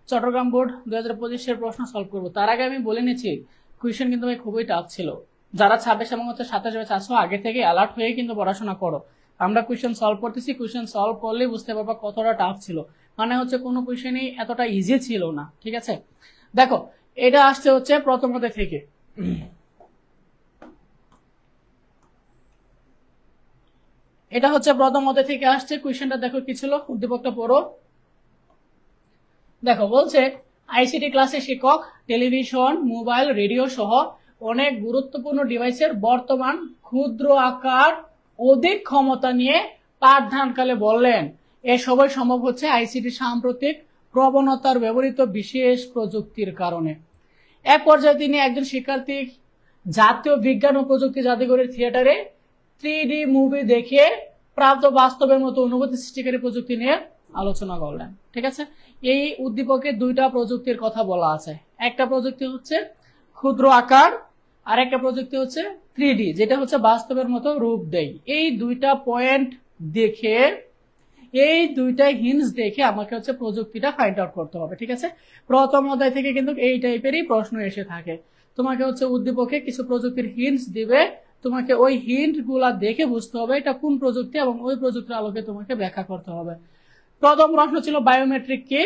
Chittagong board 2025 প্রশ্ন solve করব। তার আগে আমি বলে নিচ্ছি কোয়েশ্চেন কিন্তু ভাই খুবই টাফ ছিল। যারা 26 এবং 27 ব্যাচ আছো আগে থেকে অ্যালার্ট হয়ে কিন্তু পড়াশোনা করো। আমরা কোয়েশ্চেন সলভ করতেছি, কোয়েশ্চেন সলভ করলে বুঝতে পারবা কতটা টাফ ছিল। মানে হচ্ছে কোনো কোয়েশ্চেনই এতটা ইজি ছিল না, ঠিক আছে? দেখো এটা আসছে হচ্ছে প্রথম অধ্যায় থেকে। এটা হচ্ছে প্রথম অধ্যায় থেকে আসছে। কোয়েশ্চেনটা দেখো কি ছিল, উদ্দীপকটা পড়ো। দেখো বলছে আইসিটি ক্লাসে শিক্ষক টেলিভিশন, মোবাইল, রেডিও সহ অনেক গুরুত্বপূর্ণ ডিভাইসের বর্তমান ক্ষুদ্র আকার অধিক ক্ষমতা নিয়ে পাঠদানকালে বললেন এ সবই সম্ভব হচ্ছে আইসিটি সাম্প্রতিক প্রবণতার ব্যবহৃত বিশেষ প্রযুক্তির কারণে। এক পর্যায়ে তিনি একজন শিক্ষার্থী জাতীয় বিজ্ঞান ও প্রযুক্তি জাদুঘরের থিয়েটারে 3D মুভি দেখে প্রাপ্ত বাস্তবের মতো অনুভূতি সৃষ্টিকারী প্রযুক্তি নিয়ে আলোচনা করলেন। ঠিক আছে, এই উদ্দীপকে দুইটা প্রযুক্তির কথা বলা আছে। একটা প্রযুক্তি হচ্ছে ক্ষুদ্র আকার, আর একটা প্রযুক্তি হচ্ছে 3D, যেটা হচ্ছে বাস্তবের মতো রূপ দেয়। এই দুইটা পয়েন্ট দেখে, এই দুইটা হিন্টস দেখে আমাকে হচ্ছে প্রযুক্তিটা ফাইন্ড আউট করতে হবে। ঠিক আছে, প্রথম অধ্যায় থেকে কিন্তু এই টাইপেরই প্রশ্ন এসে থাকে। তোমাকে হচ্ছে উদ্দীপকে কিছু প্রযুক্তির হিন্টস দিবে, তোমাকে ওই হিন্ট গুলা দেখে বুঝতে হবে এটা কোন প্রযুক্তি এবং ওই প্রযুক্তির আলোকে তোমাকে ব্যাখ্যা করতে হবে। প্রথম প্রশ্ন ছিল বায়োমেট্রিক কি?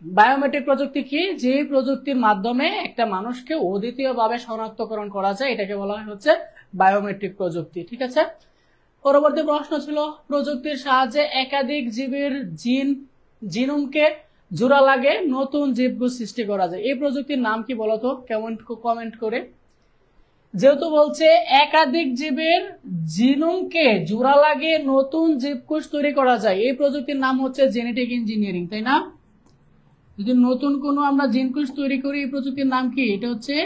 বায়োমেট্রিক প্রযুক্তি কি? যে প্রযুক্তির মাধ্যমে একটা মানুষকে অদ্বিতীয়ভাবে শনাক্তকরণ করা যায়, এটাকে বলা হয় হচ্ছে বায়োমেট্রিক প্রযুক্তি। ঠিক আছে, পরবর্তী প্রশ্ন ছিল প্রযুক্তির সাহায্যে একাধিক জীবের জিনোমকে জোড়া লাগে নতুন জীবকোষ সৃষ্টি করা যায়। এই প্রযুক্তির নাম কি বলতো? কমেন্ট করে। যেহেতু বলছে একাধিক জীবের জিনোমকে জোড়া লাগিয়ে নতুন জীবকোষ তৈরি করা যায়, এই প্রযুক্তির নাম হচ্ছে জেনেটিক ইঞ্জিনিয়ারিং, তাই না? যদি নতুন কোনো আমরা জিনকোষ তৈরি করি, এই প্রযুক্তির নাম কি? এটা হচ্ছে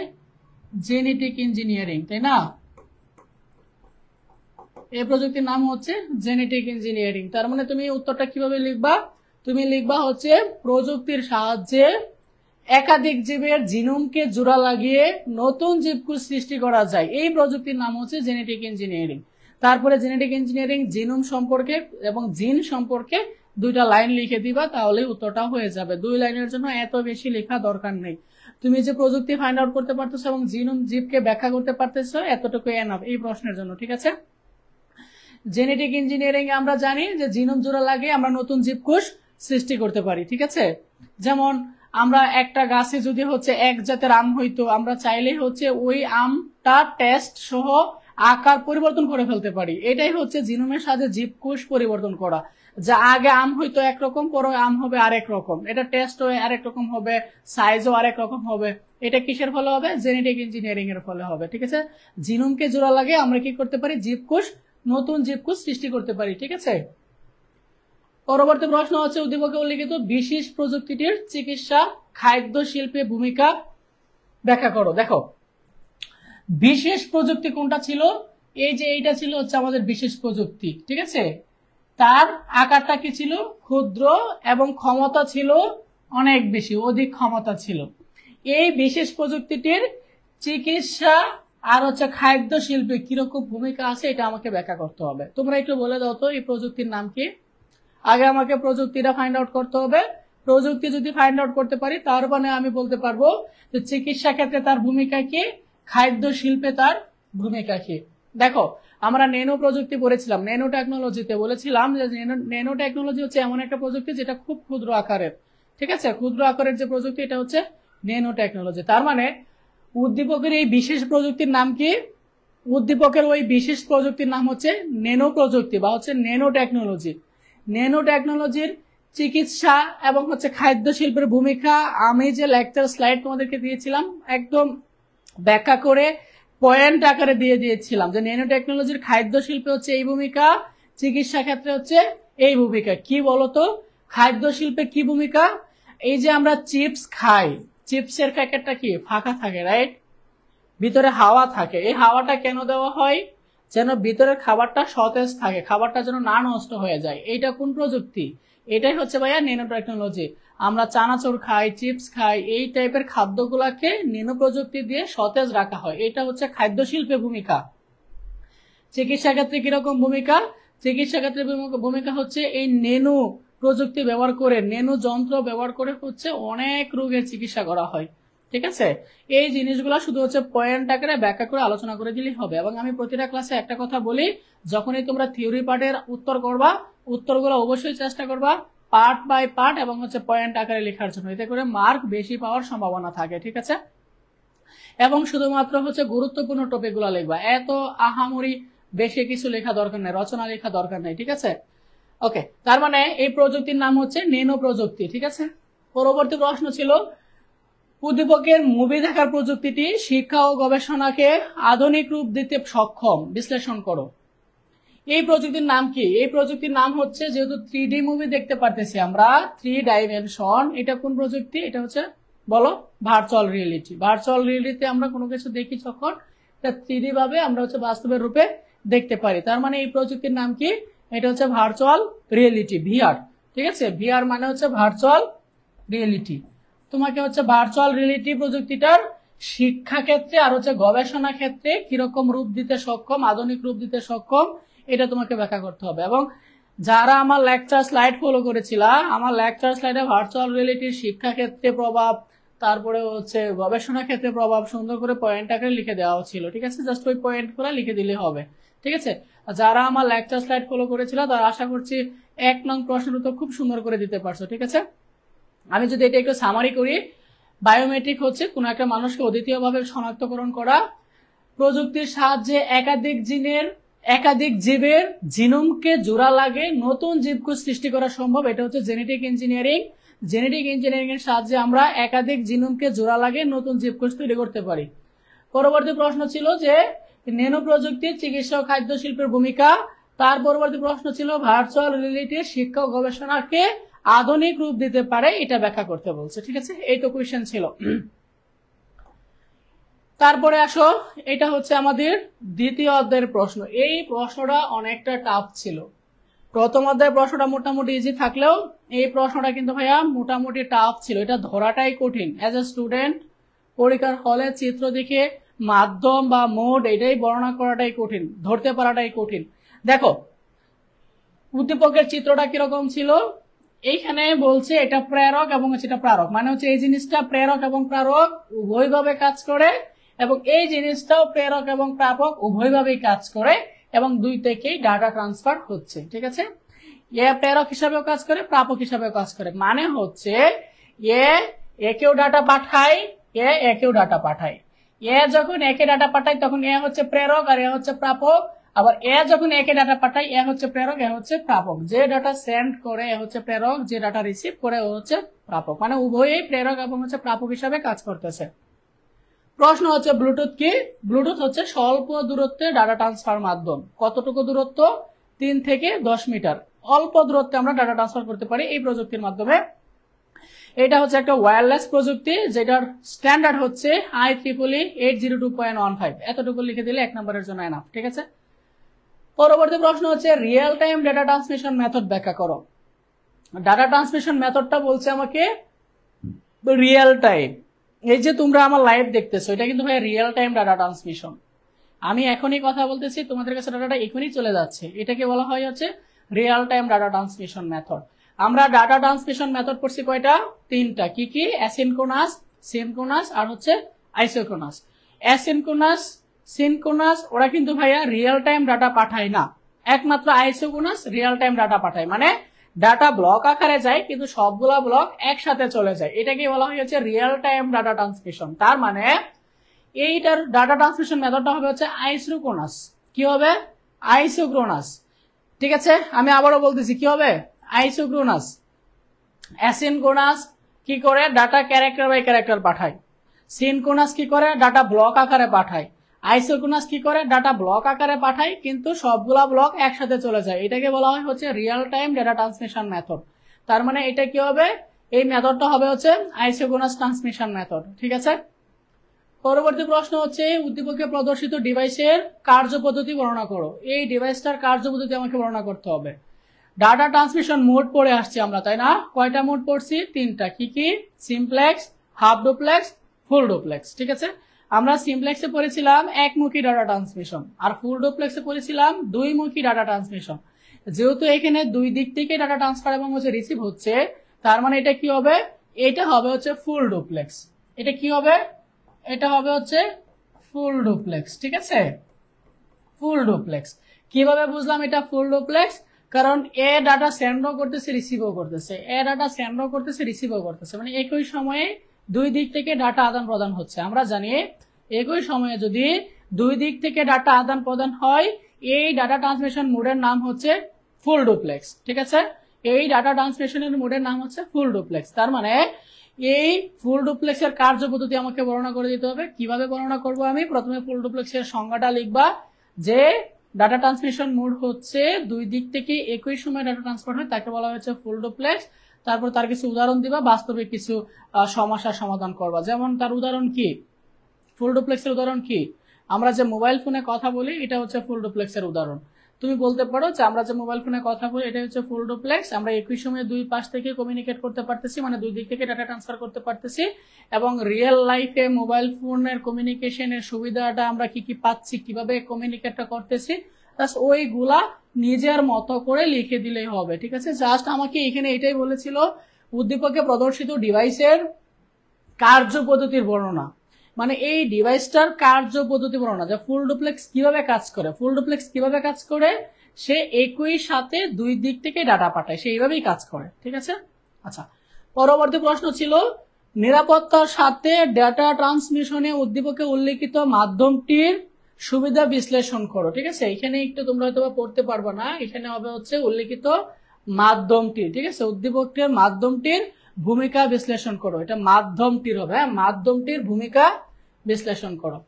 জেনেটিক ইঞ্জিনিয়ারিং, তাই না? এই প্রযুক্তির নাম হচ্ছে জেনেটিক ইঞ্জিনিয়ারিং। তার মানে তুমি উত্তরটা কিভাবে লিখবা? তুমি লিখবা হচ্ছে প্রযুক্তির সাহায্যে একাধিক জীবের জিনোমকে জোড়া লাগিয়ে নতুন জীবকোষ সৃষ্টি করা যায়, এই প্রযুক্তির নাম হচ্ছে জেনেটিক ইঞ্জিনিয়ারিং। তারপরে জেনেটিক ইঞ্জিনিয়ারিং জিনোম সম্পর্কে এবং জিন সম্পর্কে দুইটা লাইন লিখে দিবা, তাহলে উত্তরটা হয়ে যাবে। 2 লাইনের জন্য এত বেশি লেখা দরকার নেই। তুমি যে প্রযুক্তি ফাইন্ড আউট করতে পারতেছো এবং জিনোম জীবকে ব্যাখ্যা করতে পারতেছো, এতটুকু এনাফ এই প্রশ্নের জন্য। ঠিক আছে, জেনেটিক ইঞ্জিনিয়ারিং আমরা জানি যে জিনোম জোড়া লাগিয়ে আমরা নতুন জীবকোষ সৃষ্টি করতে পারি। ঠিক আছে, যেমন আমরা একটা গাছে যদি হচ্ছে এক জাতের আম হইতো, আমরা চাইলেই হচ্ছে ওই আমটা টেস্ট সহ আকার পরিবর্তন করে ফেলতে পারি। এটাই হচ্ছে জিনোমের সাথে জীবকোষ পরিবর্তন করা। যা আগে আম হইতো একরকম, পরে আম হবে আরেক রকম, এটা টেস্ট হয়ে আরেক রকম হবে, সাইজও আরেক রকম হবে। এটা কিসের ফলে হবে? জেনেটিক ইঞ্জিনিয়ারিং এর ফলে হবে। ঠিক আছে, জিনোমকে জোড়া লাগে আমরা কি করতে পারি? জীবকোষ, নতুন জীবকোষ সৃষ্টি করতে পারি। ঠিক আছে, পরবর্তী প্রশ্ন হচ্ছে উদ্দীপকে উল্লিখিত বিশেষ প্রযুক্তিটির চিকিৎসা খাদ্য শিল্পে ভূমিকা ব্যাখ্যা করো। দেখো বিশেষ প্রযুক্তি কোনটা ছিল? এই যে এইটা ছিল হচ্ছে আমাদের বিশেষ প্রযুক্তি। ঠিক আছে, তার আকারটা কি ছিল? ক্ষুদ্র এবং ক্ষমতা ছিল অনেক বেশি, অধিক ক্ষমতা ছিল। এই বিশেষ প্রযুক্তিটির চিকিৎসা আর হচ্ছে খাদ্য শিল্পে কিরকম ভূমিকা আছে এটা আমাকে ব্যাখ্যা করতে হবে। তোমরা একটু বলে দাও তো এই প্রযুক্তির নাম কি? আগে আমাকে প্রযুক্তিটা ফাইন্ড আউট করতে হবে। প্রযুক্তি যদি ফাইন্ড আউট করতে পারি তার মানে আমি বলতে পারবো যে চিকিৎসা ক্ষেত্রে তার ভূমিকা কি, খাদ্য শিল্পে তার ভূমিকা কি। দেখো আমরা ন্যানো প্রযুক্তি পড়েছিলাম, ন্যানো টেকনোলজিতে বলেছিলাম যে ন্যানো টেকনোলজি হচ্ছে এমন একটা প্রযুক্তি যেটা খুব ক্ষুদ্র আকারের। ঠিক আছে, ক্ষুদ্র আকারের যে প্রযুক্তি এটা হচ্ছে ন্যানো টেকনোলজি। তার মানে উদ্দীপকের এই বিশেষ প্রযুক্তির নাম কি? উদ্দীপকের ওই বিশেষ প্রযুক্তির নাম হচ্ছে ন্যানো প্রযুক্তি বা হচ্ছে ন্যানো টেকনোলজি। ন্যানো টেকনোলজির চিকিৎসা এবং হচ্ছে খাদ্য শিল্পের ভূমিকা আমি যে লেকচার স্লাইড তোমাদেরকে দিয়েছিলাম একদম ব্যাখ্যা করে পয়েন্ট আকারে দিয়ে দিয়েছিলাম যে ন্যানো টেকনোলজির খাদ্য শিল্পে হচ্ছে এই ভূমিকা, চিকিৎসা ক্ষেত্রে হচ্ছে এই ভূমিকা। কি বলতো খাদ্য শিল্পে কি ভূমিকা? এই যে আমরা চিপস খাই, চিপসের প্যাকেটটা কি ফাঁকা থাকে, রাইট? ভিতরে হাওয়া থাকে। এই হাওয়াটা কেন দেওয়া হয়? যেন ভিতরের খাবারটা সতেজ থাকে, খাবারটা যেন না নষ্ট হয়ে যায়। এইটা কোন প্রযুক্তি? এটাই হচ্ছে ভাইয়া ন্যানো টেকনোলজি। আমরা চানাচুর খাই, চিপস খাই, এই টাইপের খাদ্যগুলাকে ন্যানো প্রযুক্তি দিয়ে সতেজ রাখা হয়। এটা হচ্ছে খাদ্য শিল্পের ভূমিকা। চিকিৎসা ক্ষেত্রে কিরকম ভূমিকা? চিকিৎসা ক্ষেত্রে ভূমিকা হচ্ছে এই ন্যানো প্রযুক্তি ব্যবহার করে, ন্যানো যন্ত্র ব্যবহার করে হচ্ছে অনেক রোগের চিকিৎসা করা হয়। ঠিক আছে, এই জিনিসগুলো শুধু হচ্ছে পয়েন্ট আকারে ব্যাখ্যা করে আলোচনা করে দিলেই হবে। এবং আমি প্রতিটা ক্লাসে একটা কথা বলি, যখনই তোমরা থিওরি পার্টের উত্তর করবা, উত্তরগুলো অবশ্যই চেষ্টা করবা পার্ট বাই পার্ট এবং হচ্ছে পয়েন্ট আকারে লেখার জন্য, এতে করে মার্ক বেশি পাওয়ার সম্ভাবনা থাকে। ঠিক আছে, এবং শুধুমাত্র হচ্ছে গুরুত্বপূর্ণ টপিকগুলো লিখবা, এত আহামরি বেশি কিছু লেখা দরকার নেই, রচনা লেখা দরকার নেই। ঠিক আছে, ওকে। তার মানে এই প্রযুক্তির নাম হচ্ছে ন্যানো প্রযুক্তি। ঠিক আছে, পরবর্তী প্রশ্ন ছিল উদ্দীপকের মুভি দেখার প্রযুক্তিটি শিক্ষা ও গবেষণাকে আধুনিক রূপ দিতে সক্ষম, বিশ্লেষণ করো। এই প্রযুক্তির নাম কি? এই প্রযুক্তির নাম হচ্ছে, যেহেতু 3D মুভি দেখতে পারতেছি আমরা, 3 ডাইমেনশন, এটা কোন প্রযুক্তি? এটা হচ্ছে বলো, ভার্চুয়াল রিয়েলিটি। ভার্চুয়াল রিয়েলিটিতে আমরা কোনো কিছু দেখি যখন, এটা 3D ভাবে আমরা হচ্ছে বাস্তবের রূপে দেখতে পারি। তার মানে এই প্রযুক্তির নাম কি? এটা হচ্ছে ভার্চুয়াল রিয়েলিটি, ভিআর। ঠিক আছে, ভিআর মানে হচ্ছে ভার্চুয়াল রিয়েলিটি। তোমাকে হচ্ছে ভার্চুয়াল রিয়েলিটি প্রযুক্তিটার শিক্ষা ক্ষেত্রে আর হচ্ছে গবেষণা ক্ষেত্রে কিরকম রূপ দিতে সক্ষম, আধুনিক রূপ দিতে সক্ষম, এটা তোমাকে ব্যাখ্যা করতে হবে। এবং যারা আমার লেকচার স্লাইড ফলো করেছিল, আমার লেকচার স্লাইডে ভার্চুয়াল রিয়েলিটির শিক্ষা ক্ষেত্রে প্রভাব, তারপরে হচ্ছে গবেষণা ক্ষেত্রে প্রভাব সুন্দর করে পয়েন্ট আকারে লিখে দেওয়া ছিল। ঠিক আছে, জাস্ট ওই পয়েন্টগুলো লিখে দিলে হবে। ঠিক আছে, যারা আমার লেকচার স্লাইড ফলো করেছিল তারা আশা করছি 1 নং প্রশ্নের উত্তর খুব সুন্দর করে দিতে পারছো। ঠিক আছে, আমি যদি এটা একটু সামারি করি, বায়োমেট্রিক হচ্ছে কোন একটা মানুষকে অদ্বিতীয়ভাবে শনাক্তকরণ করা, প্রযুক্তির সাহায্যে একাধিক জীবের জিনোমকে জোড়া লাগে নতুন জীবকোষ সৃষ্টি করা সম্ভব, এটা হচ্ছে জেনেটিক ইঞ্জিনিয়ারিং। জেনেটিক ইঞ্জিনিয়ারিং এর সাহায্যে আমরা একাধিক জিনোমকে জোড়া লাগে নতুন জীবকোষ তৈরি করতে পারি। পরবর্তী প্রশ্ন ছিল যে ন্যানো প্রযুক্তি চিকিৎসা ও খাদ্য শিল্পের ভূমিকা। তার পরবর্তী প্রশ্ন ছিল ভার্চুয়াল রিয়েলিটির শিক্ষা ও গবেষণাকে আধুনিক রূপ দিতে পারে, এটা ব্যাখ্যা করতে বলছে। ঠিক আছে, এই তো কোয়েশ্চেন ছিল। তারপরে আসো, এটা হচ্ছে আমাদের দ্বিতীয় অধ্যায়ের প্রশ্ন। এই প্রশ্নটা অনেকটা টাফ ছিল। প্রথম অধ্যায়ের প্রশ্নটা মোটামুটি ইজি থাকলেও এই প্রশ্নটা কিন্তু ভাইয়া মোটামুটি টাফ ছিল, এটা ধরাটাই কঠিন। অ্যাজ এ স্টুডেন্ট পরীক্ষার হলে চিত্র দেখে মাধ্যম বা মোড এটাই বর্ণনা করাটাই কঠিন, ধরতে পারাটাই কঠিন। দেখো উদ্দীপকের চিত্রটা কিরকম ছিল, এইখানে বলছে এটা প্রেরক এবং এটা প্রারক, মানে হচ্ছে এই জিনিসটা প্রেরক এবং প্রারক উভয়ভাবে কাজ করে, এবং এই জিনিসটাও প্রেরক এবং প্রাপক উভয়ভাবেই কাজ করে, এবং দুই থেকেই ডাটা ট্রান্সফার হচ্ছে। ঠিক আছে, এ প্রেরক হিসাবেও কাজ করে, প্রাপক হিসাবেও কাজ করে, মানে হচ্ছে একেও ডাটা পাঠায়, একেও ডাটা পাঠায়। যখন একে ডাটা পাঠায় তখন এ হচ্ছে প্রেরক আর এ হচ্ছে প্রাপক, আবার যখন একে ডাটা পাঠায় এ হচ্ছে প্রেরক, এ হচ্ছে প্রাপক। যে ডাটা সেন্ড করে এ হচ্ছে প্রেরক, যে ডাটা রিসিভ করে ও হচ্ছে প্রাপক, মানে উভয়ই প্রেরক এবং হচ্ছে প্রাপক হিসাবে কাজ করতেছে। প্রশ্ন হচ্ছে ব্লুটুথ কি? ব্লুটুথ হচ্ছে স্বল্প দূরত্বে ডাটা ট্রান্সফার মাধ্যম। কতটুকু দূরত্ব? 3 থেকে 10 মিটার। অল্প দূরত্বে আমরা ডাটা ট্রান্সফার করতে পারি এই প্রযুক্তির মাধ্যমে। এটা হচ্ছে একটা ওয়্যারলেস প্রযুক্তি, যেটার স্ট্যান্ডার্ড হচ্ছে IEEE 802.15। এতটুকু লিখে দিলে 1 নম্বরের জন্য এনাফ। ঠিক আছে, পরবর্তী প্রশ্ন হচ্ছে real time data transmission method ব্যাখ্যা করো। ডাটা ট্রান্সমিশন মেথডটা বলছে আমাকে রিয়েল টাইম। এই যে তোমরা আমার লাইভ দেখতেছো, এটা কিন্তু ভাই রিয়েল টাইম ডাটা ট্রান্সমিশন। আমি এখনই কথা বলতেছি, তোমাদের কাছে ডাটাটা এখনই চলে যাচ্ছে, এটাকে বলা হয় হচ্ছে real time data transmission method. আমরা ডাটা ট্রান্সমিশন মেথড পড়ছি কয়টা? 3টা। কি কি? অ্যাসিনক্রোনাস, সিনক্রোনাস আর হচ্ছে আইসোক্রোনাস। অ্যাসিনক্রোনাস, সিনক্রোনাস ওরা কিন্তু ভাইয়া রিয়েল টাইম ডাটা পাঠায় না, একমাত্র আইসোক্রোনাস রিয়েল টাইম ডাটা পাঠায়, মানে ডাটা ব্লক আকারে যায় কিন্তু সবগুলা ব্লক একসাথে চলে যায়, এটাকে বলা হচ্ছে রিয়েল টাইম ডাটা ট্রান্সমিশন। তার মানে এইটার ডাটা ট্রান্সমিশন মেথডটা হবে হচ্ছে আইসোক্রোনাস। কি হবে? আইসোক্রোনাস। ঠিক আছে, আমি আবারও বলতেছি, কি হবে? আইসোক্রোনাস। অ্যাসিনক্রোনাস কি করে? ডাটা ক্যারেক্টার বাই ক্যারেক্টার পাঠায়। সিনক্রোনাস কি করে? ডাটা ব্লক আকারে পাঠায়। আইসোক্রোনাস কি করে? ডাটা ব্লক আকারে পাঠায় কিন্তু সবগুলা ব্লক একসাথে চলে যায়, এটাকে বলা হয় হচ্ছে real time data transmission method. তার মানে এটা কি হবে? এই মেথডটা হবে হচ্ছে আইসোক্রোনাস ট্রান্সমিশন মেথড। ঠিক আছে, পরবর্তী প্রশ্ন হচ্ছে উদ্দীপকে প্রদর্শিত ডিভাইসের কার্যপদ্ধতি বর্ণনা করো। এই ডিভাইসটার কার্যপদ্ধতি আমাকে বর্ণনা করতে হবে। ডাটা ট্রান্সমিশন মোড পড়ে আসছি আমরা, তাই না? কয়টা মোড পড়ছি? 3টা। কি কি? Simplex, half duplex, full duplex. ঠিক আছে, আমরা সিমপ্লেক্সে পড়েছিলাম একমুখী ডাটা ট্রান্সমিশন, আর ফুল ডুপ্লেক্সে পড়েছিলাম 2মুখী ডাটা ট্রান্সমিশন। যেহেতু এখানে দুই দিক থেকে ডাটা ট্রান্সফার এবং হচ্ছে রিসিভ হচ্ছে, তার মানে এটা কি হবে, এটা হবে হচ্ছে ফুল ডুপ্লেক্স। এটা কি হবে, এটা হবে হচ্ছে ফুল ডুপ্লেক্স। ঠিক আছে, ফুল ডুপ্লেক্স। কিভাবে বুঝলাম এটা ফুল ডুপ্লেক্স? কারণ এ ডাটা সেন্ডও করতেছে, রিসিভও করতেছে, এ ডাটা সেন্ডও করতেছে, রিসিভও করতেছে, মানে একই সময়ে দুই দিক থেকে ডাটা আদান প্রদান হচ্ছে। আমরা জানি একই সময়ে যদি দুই দিক থেকে ডাটা আদান প্রদান হয়, এই ডাটা ট্রান্সমিশন মোডের নাম হচ্ছে ফুল ডুপ্লেক্স। ঠিক আছে, এই ডাটা ট্রান্সমিশনের মোডের নাম হচ্ছে ফুল ডুপ্লেক্স। তার মানে এই ফুল ডুপ্লেক্সের কার্যপদ্ধতি আমাকে বর্ণনা করে দিতে হবে। কিভাবে বর্ণনা করব আমি? প্রথমে ফুল ডুপ্লেক্সের সংজ্ঞাটা লিখবা, যে ডাটা ট্রান্সমিশন মোড হচ্ছে দুই দিক থেকে একই সময় ডাটা ট্রান্সফার হয়, তাকে বলা হচ্ছে ফুল ডুপ্লেক্স। তারপর তার কিছু উদাহরণ দিবা, বাস্তবে কিছু সমস্যার সমাধান করবা। যেমন তার উদাহরণ কি, ফুল ডুপ্লেক্সের উদাহরণ কি? আমরা যে মোবাইল ফোনে কথা বলি, এটা হচ্ছে ফুল ডুপ্লেক্সের উদাহরণ। তুমি বলতে পারো যে আমরা যে মোবাইল ফোনে কথা বলি, এটা হচ্ছে ফুল ডুপ্লেক্স। আমরা একই সময়ে দুই পাশ থেকে কমিউনিকেট করতে পারতেছি, মানে দুই দিক থেকে ডাটা ট্রান্সফার করতে পারতেছি। এবং রিয়েল লাইফে মোবাইল ফোনের কমিউনিকেশনের সুবিধাটা আমরা কি কি পাচ্ছি, কিভাবে কমিউনিকেটটা করতেছি, ওইগুলা নিজের মতো করে লিখে দিলেই হবে। ঠিক আছে, জাস্ট আমাকে এখানে এটাই বলেছিল, উদ্দীপকে প্রদর্শিত ডিভাইসের কার্যপদ্ধতির বর্ণনা, মানে এই ডিভাইসটার কার্যপদ্ধতি বর্ণনা, যে ফুল ডুপ্লেক্স কিভাবে কাজ করে। ফুল ডুপ্লেক্স কিভাবে কাজ করে? সে একই সাথে দুই দিক থেকে ডাটা পাঠায়, সে এইভাবেই কাজ করে। ঠিক আছে, আচ্ছা, পরবর্তী প্রশ্ন ছিল নিরাপত্তার সাথে ডাটা ট্রান্সমিশনে উদ্দীপকে উল্লেখিত মাধ্যমটির সুবিধা বিশ্লেষণ করো। ঠিক আছে, এখানে একটু তোমরা হয়তো পড়তে পারবা না, এখানে হবে হচ্ছে উল্লেখিত মাধ্যমটি। ঠিক আছে, উদ্দীপকের মাধ্যমটির ভূমিকা বিশ্লেষণ করো, এটা মাধ্যমটির হবে, হ্যাঁ, মাধ্যমটির ভূমিকা বিশ্লেষণ করো।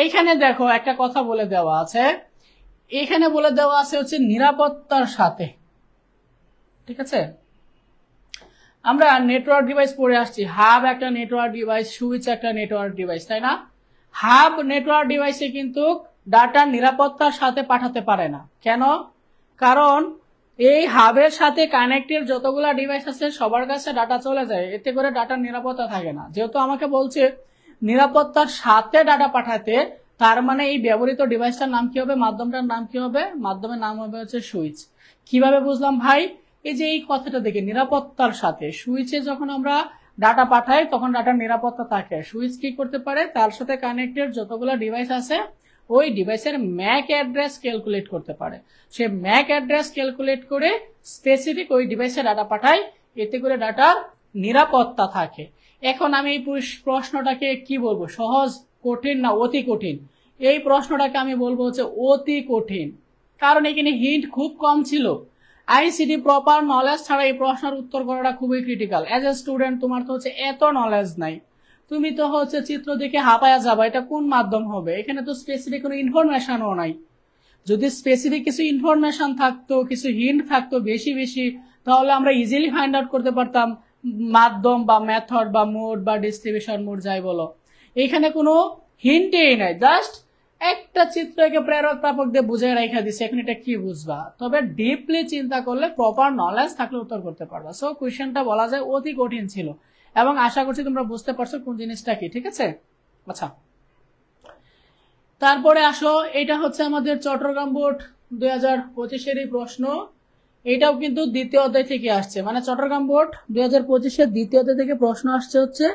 এইখানে দেখো একটা কথা বলে দেওয়া আছে, এখানে বলে দেওয়া আছে হচ্ছে নিরাপত্তার সাথে। ঠিক আছে, আমরা নেটওয়ার্ক ডিভাইস পড়ে আসছি, হাব একটা নেটওয়ার্ক ডিভাইস, সুইচ একটা নেটওয়ার্ক ডিভাইস, তাই না? হাব নেটওয়ার্ক ডিভাইসে কিন্তু ডাটা নিরাপত্তার সাথে পাঠাতে পারে না। কেন? কারণ এই হাবের সাথে কানেক্টেড যতগুলা ডিভাইস আছে সবার কাছে ডাটা চলে যায়, এতে করে ডাটার নিরাপত্তা থাকে না। যেহেতু আমাকে বলছে নিরাপত্তার সাথে ডাটা পাঠাতে, তার মানে এই ব্যবহৃত ডিভাইসটার নাম কি হবে, মাধ্যমটার নাম কি হবে? মাধ্যমের নাম হবে হচ্ছে সুইচ। কিভাবে বুঝলাম ভাই? এই যে এই কথাটা দেখে, নিরাপত্তার সাথে, সুইচে যখন আমরা ডাটা পাঠাই তখন ডাটার নিরাপত্তা থাকে। সুইচ কি করতে পারে? তার সাথে কানেক্টেড যতগুলো ডিভাইস আছে ওই ডিভাইসের ম্যাক অ্যাড্রেস ক্যালকুলেট করতে পারে। সে ম্যাক অ্যাড্রেস ক্যালকুলেট করে স্পেসিফিক ওই ডিভাইসে ডাটা পাঠায়, এতে করে ডাটার নিরাপত্তা থাকে। এখন আমি এই প্রশ্নটাকে কি বলবো, সহজ, কঠিন না অতি কঠিন? এই প্রশ্নটাকে আমি বলবো হচ্ছে অতি কঠিন, কারণ এখানে হিন্ট খুব কম ছিল। আইসিটি প্রপার নলেজ ছাড়া এই প্রশ্নের উত্তর করাটা খুবই ক্রিটিক্যাল। অ্যাজ এ স্টুডেন্ট তোমার তো হচ্ছে এত নলেজ নাই, তুমি তো হচ্ছে চিত্র দেখে হাঁপায়া যাবা, এটা কোন মাধ্যম হবে? এখানে তো স্পেসিফিক কোনো ইনফরমেশনও নাই। যদি স্পেসিফিক কিছু ইনফরমেশন থাকতো, কিছু হিন্ট থাকতো বেশি বেশি, তাহলে আমরা ইজিলি ফাইন্ড আউট করতে পারতাম মাধ্যম বা মেথড বা মোড বা ডিস্ট্রিবিউশন মোড যাই বলো। এখানে কোনো হিন্টেই নাই, জাস্ট একটা চিত্রকে প্রেরক প্রাপক দিয়ে বুঝে রেখা দিচ্ছে, এখন এটা কি বুঝবা? তবে ডিপলি চিন্তা করলে, প্রপার নলেজ থাকলে উত্তর করতে পারবা। সো কোয়েশ্চেনটা বলা যায় অতি কঠিন ছিল, এবং আশা করছি তোমরা বুঝতে পারছো কোন জিনিসটা কি। ঠিক আছে, আচ্ছা, তারপরে আসো, এটা হচ্ছে আমাদের চট্টগ্রাম বোর্ড 2025-এরই প্রশ্ন। এটাও কিন্তু দ্বিতীয় অধ্যায় থেকে আসছে, মানে চট্টগ্রাম বোর্ড 2025-এর দ্বিতীয় অধ্যায় থেকে প্রশ্ন আসছে হচ্ছে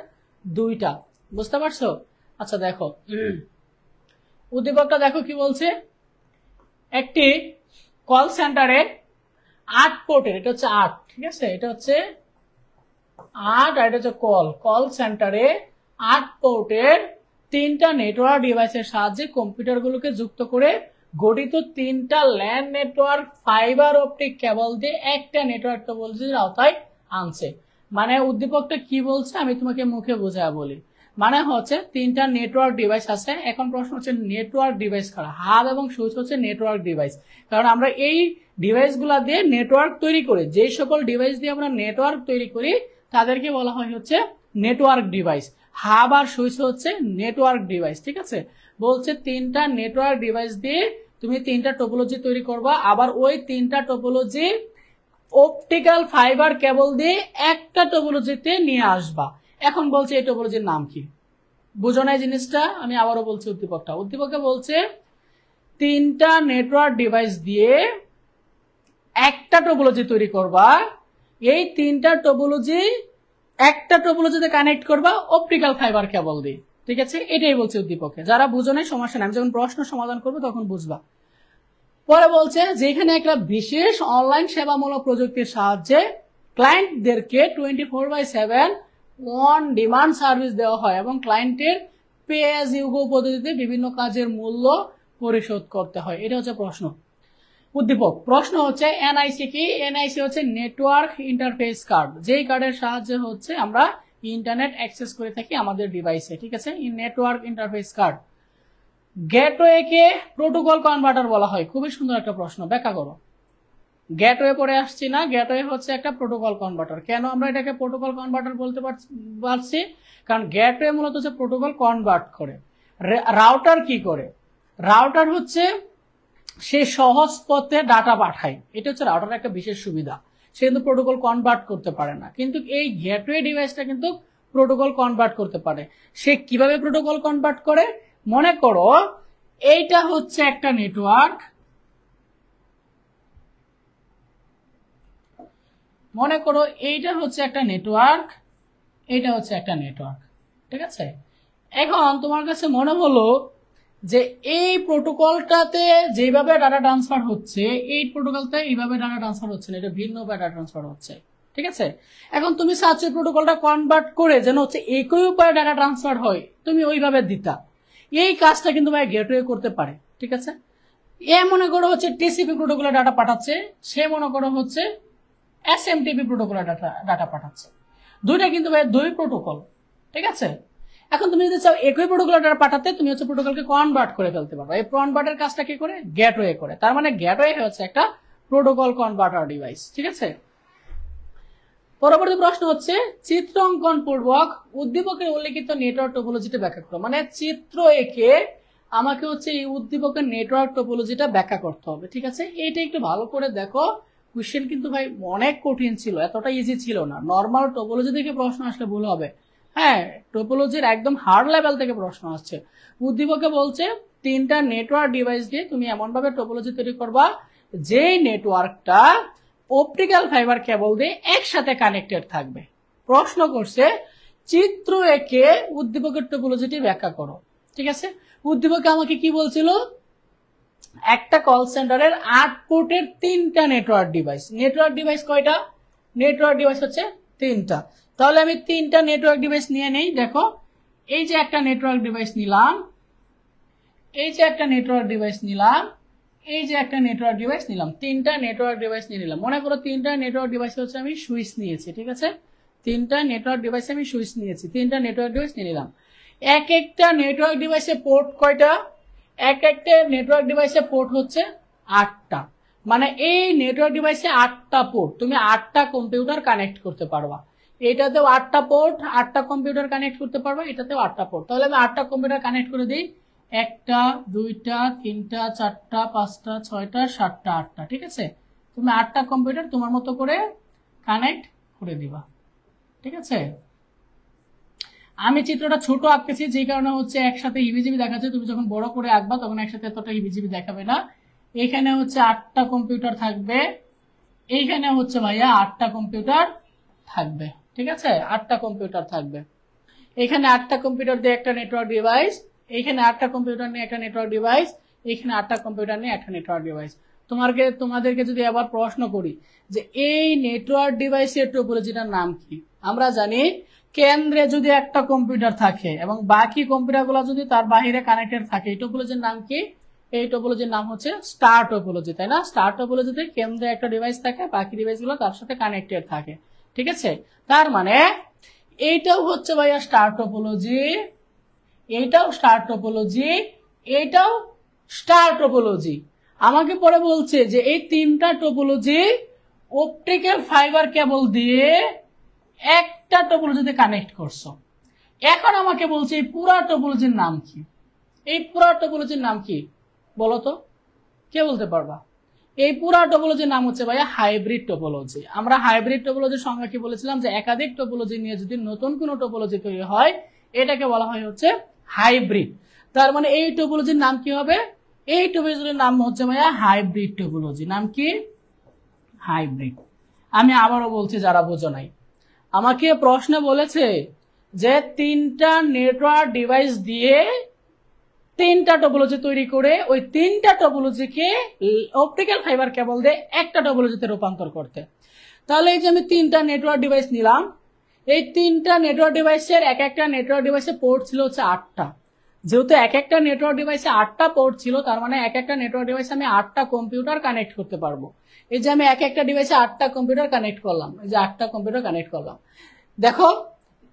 দুইটা। বুঝতে পারছো? আচ্ছা দেখো উদ্দীপকটা দেখো কি বলছে, একটি কল সেন্টারে 8 পোর্টের, এটা হচ্ছে 8, ঠিক আছে, এটা হচ্ছে 8 আর এটা হচ্ছে কল সেন্টারে 8 পোর্টের 3টা নেটওয়ার্ক ডিভাইসের সাহায্যে কম্পিউটারগুলোকে যুক্ত করে গঠিত 3টা LAN network fibre optic cable দিয়ে একটা নেটওয়ার্ক টপোলজির আওতায় আনছে। মানে উদ্দীপকটা কি বলছে আমি তোমাকে মুখে বোঝায় বলি। মানে হচ্ছে 3টা নেটওয়ার্ক ডিভাইস আছে। এখন প্রশ্ন হচ্ছে নেটওয়ার্ক ডিভাইস কারা? হাব এবং সুইচ হচ্ছে নেটওয়ার্ক ডিভাইস, কারণ আমরা এই ডিভাইসগুলা দিয়ে নেটওয়ার্ক তৈরি করি। যেই সকল ডিভাইস দিয়ে আমরা নেটওয়ার্ক তৈরি করি তাদেরকে বলা হয় হচ্ছে নেটওয়ার্ক ডিভাইস। হাব আর সুইচ হচ্ছে নেটওয়ার্ক ডিভাইস। ঠিক আছে, বলছে 3টা নেটওয়ার্ক ডিভাইস দিয়ে তুমি 3টা টোপোলজি তৈরি করবা, আবার ওই 3টা টোপোলজি অপটিক্যাল ফাইবার কেবল দিয়ে একটা টোপোলজিতে নিয়ে আসবা। এখন বলছে এই টোপোলজির নাম কি? বুঝো না এই জিনিসটা? আমি আবারও বলছি উদ্দীপকে বলছে 3টা নেটওয়ার্ক ডিভাইস দিয়ে একটা টোপোলজি তৈরি করবা, এই তিনটা টোপোলজি একটা টোপোলজিতে কানেক্ট করবা অপটিক্যাল ফাইবার কেবল দিয়ে। ঠিক আছে, এটাই বলছে উদ্দীপকে। যারা বুঝো নাই সমস্যা নাই, আমি যখন প্রশ্ন সমাধান করবো তখন বুঝবা। পরে বলছে যেখানে একটা বিশেষ অনলাইন সেবামূলক প্রযুক্তির সাহায্যে ক্লায়েন্টদেরকে 24/7 অন ডিমান্ড সার্ভিস দেওয়া হয় এবং ক্লায়েন্টের পে অ্যাজ ইউ গো পদ্ধতিতে বিভিন্ন কাজের মূল্য পরিশোধ করতে হয়। এটা হচ্ছে প্রশ্ন। উদ্দীপক প্রশ্ন হচ্ছে এনআইসি কি? এনআইসি হচ্ছে নেটওয়ার্ক ইন্টারফেস কার্ড, যেই কার্ডের সাহায্যে হচ্ছে আমরা ইন্টারনেট অ্যাক্সেস করে থাকি আমাদের ডিভাইসে। ঠিক আছে, নেটওয়ার্ক ইন্টারফেস কার্ড। গেটওয়েকে প্রোটোকল কনভার্টার বলা হয়। খুবই সুন্দর একটা প্রশ্ন, ব্যাখ্যা করো। গেটওয়ে পড়ে আসছি না, গেটওয়ে হচ্ছে একটা প্রোটোকল কনভার্টার। কেন আমরা এটাকে প্রোটোকল কনভার্টার বলতে পারছি? কারণ গেটওয়ে মূলত হচ্ছে প্রোটোকল কনভার্ট করে। রাউটার কি করে? রাউটার হচ্ছে সে সহজ পথে ডাটা পাঠায়, এটা হচ্ছে রাউটারের একটা বিশেষ সুবিধা। সে কিন্তু প্রোটোকল কনভার্ট করতে পারে না, কিন্তু এই গেটওয়ে ডিভাইসটা কিন্তু প্রোটোকল কনভার্ট করতে পারে। সে কিভাবে প্রোটোকল কনভার্ট করে? মনে করো এইটা হচ্ছে একটা নেটওয়ার্ক, মনে করো এইটা হচ্ছে একটা নেটওয়ার্ক, এইটা হচ্ছে একটা নেটওয়ার্ক। ঠিক আছে, এখন তোমার কাছে মনে হলো যে এই প্রোটোকলটাতে যেভাবে ডাটা ট্রান্সফার হচ্ছে, এই প্রোটোকলতে এইভাবে ডাটা ট্রান্সফার হচ্ছে না, এটা ভিন্ন ডাটা ট্রান্সফার হচ্ছে। ঠিক আছে, এখন তুমি চাচ্ছো প্রোটোকলটা কনভার্ট করে যেন হচ্ছে একই উপায়ে ডাটা ট্রান্সফার হয়, তুমি ওইভাবে দিতা। এই কাজটা কিন্তু ভাই গেটওয়ে করতে পারে। ঠিক আছে, এ মনে করো হচ্ছে টিসিপি প্রোটোকলে ডাটা পাঠাচ্ছে, সে মনে করো হচ্ছে এসএমটিপি প্রোটোকলে ডাটা পাঠাচ্ছে। দুইটা কিন্তু ভাই দুই প্রোটোকল। ঠিক আছে, এখন তুমি যদি চাও একই প্রোটোকল ডাটা পাঠাতে, তুমি হচ্ছে প্রোটোকলকে কনভার্ট করে ফেলতে পারো। এই কনভার্টের কাজটা কি করে? গেটওয়ে করে। তার মানে গেটওয়ে হচ্ছে একটা প্রোটোকল কনভার্টার ডিভাইস। ঠিক আছে, পরবর্তী প্রশ্ন হচ্ছে চিত্র অঙ্কন পূর্বক উদ্দীপকের উল্লেখিত নেটওয়ার্ক টোপোলজিটা ব্যাখ্যা করো। মানে চিত্র এঁকে আমাকে হচ্ছে এই উদ্দীপকের নেটওয়ার্ক টোপোলজিটা ব্যাখ্যা করতে হবে। ঠিক আছে, এইটা একটু ভালো করে দেখো। কোশ্চেন কিন্তু ভাই অনেক কঠিন ছিল, এতটা ইজি ছিল না। নর্মাল টোপোলজি থেকে প্রশ্ন আসলে ভুল হবে। হ্যাঁ, টোপোলজির একদম হার্ড লেভেল থেকে প্রশ্ন আসছে। উদ্দীপকে বলছে তিনটা নেটওয়ার্ক ডিভাইস দিয়ে তুমি এমন ভাবে টোপোলজি তৈরি করবা যেই নেটওয়ার্কটা অপটিক্যাল ফাইবার কেবল দিয়ে একসাথে কানেক্টেড থাকবে। প্রশ্ন করছে চিত্র এঁকে উদ্দীপকের টোপোলজিটি ব্যাখ্যা করো। ঠিক আছে, উদ্দীপকে আমাকে কি বলছিল? একটা কল সেন্টারের 8 পোর্টের 3টা নেটওয়ার্ক ডিভাইস। নেটওয়ার্ক ডিভাইস কয়টা? নেটওয়ার্ক ডিভাইস হচ্ছে 3টা। তাহলে আমি 3টা নেটওয়ার্ক ডিভাইস নিয়ে নেই। দেখো, এই যে একটা নেটওয়ার্ক ডিভাইস নিলাম, এই যে একটা নেটওয়ার্ক ডিভাইস নিলাম, এই যে একটা নেটওয়ার্ক ডিভাইস নিলাম, 3টা নেটওয়ার্ক ডিভাইস নিয়ে নিলাম। মনে করো 3টা নেটওয়ার্ক ডিভাইস হচ্ছে আমি সুইচ নিয়েছি। ঠিক আছে, 3টা নেটওয়ার্ক ডিভাইসে আমি সুইচ নিয়েছি, 3টা নেটওয়ার্ক ডিভাইস নিয়ে নিলাম। এক একটা নেটওয়ার্ক ডিভাইসে পোর্ট কয়টা? এক একটা নেটওয়ার্ক ডিভাইসে পোর্ট হচ্ছে 8টা। মানে এই নেটওয়ার্ক ডিভাইসে 8টা পোর্ট, তুমি 8টা কম্পিউটার কানেক্ট করতে পারবা। এটাতেও 8টা পোর্ট, 8টা কম্পিউটার কানেক্ট করতে পারবা, এটাতেও 8টা পোর্ট। তাহলে আমি 8টা কম্পিউটার কানেক্ট করে দিই, 1টা 2টা 3টা 4টা 5টা 6টা 7টা 8টা। ঠিক আছে, তুমি 8টা কম্পিউটার তোমার মতো করে কানেক্ট করে দিবা। ঠিক আছে, আমি চিত্রটা ছোট আঁকতেছি যে কারণে হচ্ছে একসাথে হিবিজিবি দেখাচ্ছে। তুমি যখন বড় করে আঁকবা তখন একসাথে এতটা হিবিজিবি দেখাবে না। এখানে হচ্ছে 8টা কম্পিউটার থাকবে, এইখানে হচ্ছে ভাইয়া 8টা কম্পিউটার থাকবে। ঠিক আছে, 8টা কম্পিউটার থাকবে। এখানে 8টা কম্পিউটার দিয়ে একটা নেটওয়ার্ক ডিভাইস, এইখানে 8টা কম্পিউটার নিয়ে একটা নেটওয়ার্ক ডিভাইস, এখানে 8টা কম্পিউটার নিয়ে একটা নেটওয়ার্ক ডিভাইস। তোমাদেরকে যদি আবার প্রশ্ন করি যে এই নেটওয়ার্ক ডিভাইসের টোপোলজিটার নাম কি? আমরা জানি কেন্দ্রে যদি একটা কম্পিউটার থাকে এবং বাকি কম্পিউটারগুলো যদি তার বাইরে কানেক্টেড থাকে, এই টোপোলজির নাম কি? এই টোপোলজির নাম হচ্ছে স্টার টোপোলজি, তাই না? স্টার টোপোলজিতে কেন্দ্রে একটা ডিভাইস থাকে, বাকি ডিভাইসগুলো তার সাথে কানেক্টেড থাকে। ঠিক আছে, তার মানে এইটাও হচ্ছে ভাইয়া স্টার টোপোলজি, এইটাও স্টার টোপোলজি, এইটাও স্টার টোপোলজি। আমাকে পরে বলছে যে এই 3টা টোপোলজি অপটিক্যাল ফাইবার কেবল দিয়ে একটা টোপোলজিতে কানেক্ট করছো। এখন আমাকে বলছে এই পুরা টোপোলজির নাম কি? এই পুরা টোপোলজির নাম কি বলো তো, কে বলতে পারবা? এই পুরা টোপোলজির নাম হচ্ছে ভাইয়া হাইব্রিড টোপোলজি। আমরা হাইব্রিড টোপোলজির সংজ্ঞা কি বলেছিলাম? যে একাধিক টোপোলজি নিয়ে যদি নতুন কোনো টোপোলজি তৈরি হয় এটাকে বলা হয় হচ্ছে হাইব্রিড। তার মানে এই টোপোলজির নাম কি হবে? এই টোপোলজির নাম হচ্ছে ভাইয়া হাইব্রিড টোপোলজি। নাম কি? হাইব্রিড। আমি আবারও বলছি যারা বোঝো নাই, আমাকে প্রশ্নে বলেছে যে 3টা নেটওয়ার্ক ডিভাইস দিয়ে 3টা টপোলজি তৈরি করে ওই 3টা টপোলজিকে অপটিক্যাল ফাইবার কেবল দিয়ে একটা টপোলজিতে রূপান্তর করতে। তাহলে এই যে আমি 3টা নেটওয়ার্ক ডিভাইস নিলাম, এই 3টা নেটওয়ার্ক ডিভাইসের এক একটা নেটওয়ার্ক ডিভাইসে পোর্ট ছিল হচ্ছে 8টা। যেহেতু এক একটা নেটওয়ার্ক ডিভাইসে 8টা পোর্ট ছিল, তার মানে এক একটা নেটওয়ার্ক ডিভাইসে আমি 8টা কম্পিউটার কানেক্ট করতে পারবো। এই যে আমি এক একটা ডিভাইসে 8টা কম্পিউটার কানেক্ট করলাম, এই যে 8টা কম্পিউটার কানেক্ট করলাম। দেখো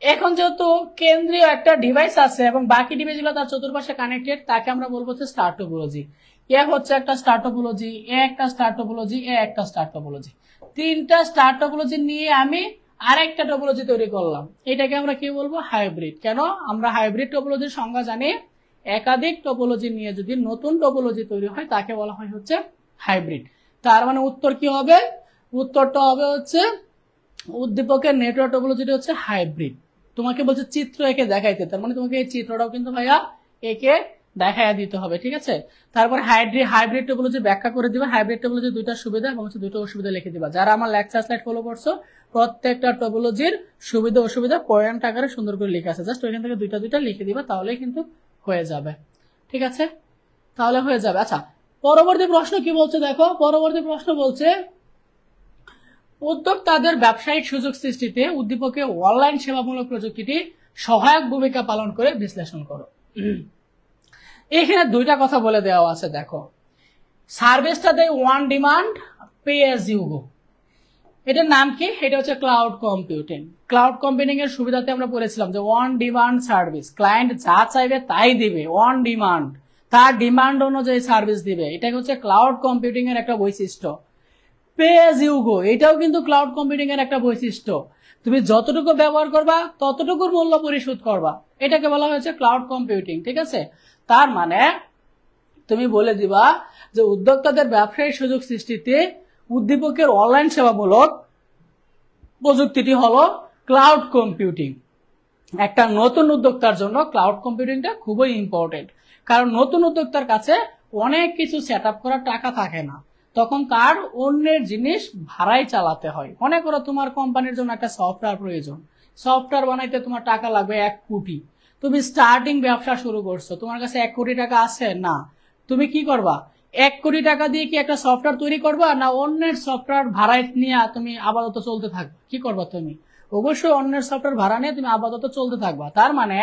এখন যেহেতু কেন্দ্রীয় একটা ডিভাইস আছে এবং বাকি ডিভাইসগুলো তার চতুর্পাশে কানেক্টেড, তাকে আমরা বলবো হচ্ছে স্টার টপোলজি। এ হচ্ছে একটা স্টার টপোলজি, এ একটা স্টার টপোলজি, এ একটা স্টার টপোলজি। 3টা স্টার টপোলজি নিয়ে আমি আরেকটা টপোলজি তৈরি করলাম, এটাকে আমরা কি বলবো? হাইব্রিড। কেন? আমরা হাইব্রিড টপোলজির সংজ্ঞা জানি, একাধিক টপোলজি নিয়ে যদি নতুন টপোলজি তৈরি হয় তাকে বলা হয় হচ্ছে হাইব্রিড। তার মানে উত্তর কি হবে? উত্তরটা হবে হচ্ছে উদ্দীপকের নেটওয়ার্ক টপোলজিটা হচ্ছে হাইব্রিড। তোমাকে বলছে চিত্র এঁকে দেখাইতে, তার মানে তোমাকে এই চিত্রটাও কিন্তু ভাইয়া এঁকে দেখাইয়া দিতে হবে, ঠিক আছে? তারপর হাইব্রিড টপোলজি ব্যাখ্যা করে দিবা। হাইব্রিড টপোলজি দুইটা সুবিধা এবং হচ্ছে দুইটা অসুবিধা লিখে দিবা। যারা আমার লেকচার স্লাইড ফলো করছো প্রত্যেকটা টপোলজির সুবিধা অসুবিধা পয়েন্ট আকারে সুন্দর করে লেখা আছে, জাস্ট ওইখান থেকে দুইটা লিখে দিবা, তাহলেই কিন্তু হয়ে যাবে, ঠিক আছে? তাহলে হয়ে যাবে। আচ্ছা, পরবর্তী প্রশ্ন কি বলছে দেখো। পরবর্তী প্রশ্ন বলছে উদ্যোক্তাদের ব্যবসায়িক সুযোগ সৃষ্টিতে উদ্দীপকে অনলাইন সেবামূলক প্রযুক্তিটি সহায়ক ভূমিকা পালন করে বিশ্লেষণ করো। এখানে দুইটা কথা বলে দেওয়া আছে। দেখো, সার্ভিসটা দেয় on demand, pay as you go. এটার নাম কি? এটা হচ্ছে ক্লাউড কম্পিউটিং। ক্লাউড কম্পিউটিং এর সুবিধাতে আমরা পড়েছিলাম যে ওয়ান ডিমান্ড সার্ভিস, ক্লায়েন্ট যা চাইবে তাই দিবে, ওয়ান ডিমান্ড, তার ডিমান্ড অনুযায়ী সার্ভিস দিবে। এটা হচ্ছে ক্লাউড কম্পিউটিং এর একটা বৈশিষ্ট্য। পে অ্যাজ ইউ গো, এটাও কিন্তু ক্লাউড কম্পিউটিং এর একটা বৈশিষ্ট্য। তুমি যতটুকু ব্যবহার করবা ততটুকুর মূল্য পরিশোধ করবা, এটাকে বলা হয়েছে ক্লাউড কম্পিউটিং, ঠিক আছে? তার মানে তুমি বলে দিবা যে উদ্যোক্তাদের ব্যবসায়িক সুযোগ সৃষ্টিতে উদ্দীপকের অনলাইন সেবামূলক প্রযুক্তিটি হলো ক্লাউড কম্পিউটিং। একটা নতুন উদ্যোক্তার জন্য ক্লাউড কম্পিউটিংটা খুবই ইম্পর্টেন্ট, কারণ নতুন উদ্যোক্তার কাছে অনেক কিছু সেট আপ করার টাকা থাকে না, তখন তার অন্যের জিনিস ভাড়ায় চালাতে হয়। মনে করো তোমার কোম্পানির জন্য একটা সফটওয়্যার প্রয়োজন, সফটওয়্যার বানাইতে তোমার টাকা লাগবে 1 কোটি। তুমি স্টার্টিং ব্যবসা শুরু করছো, তোমার কাছে 1 কোটি টাকা আছে না, তুমি কি করবা? 1 কোটি টাকা দিয়ে কি একটা সফটওয়্যার তৈরি করবা, না অন্যের সফটওয়্যার ভাড়ায় নিয়ে তুমি আপাতত চলতে থাকবে? কি করবা তুমি? অবশ্যই অন্যের সফটওয়্যার ভাড়া নিয়ে তুমি আপাতত চলতে থাকবা। তার মানে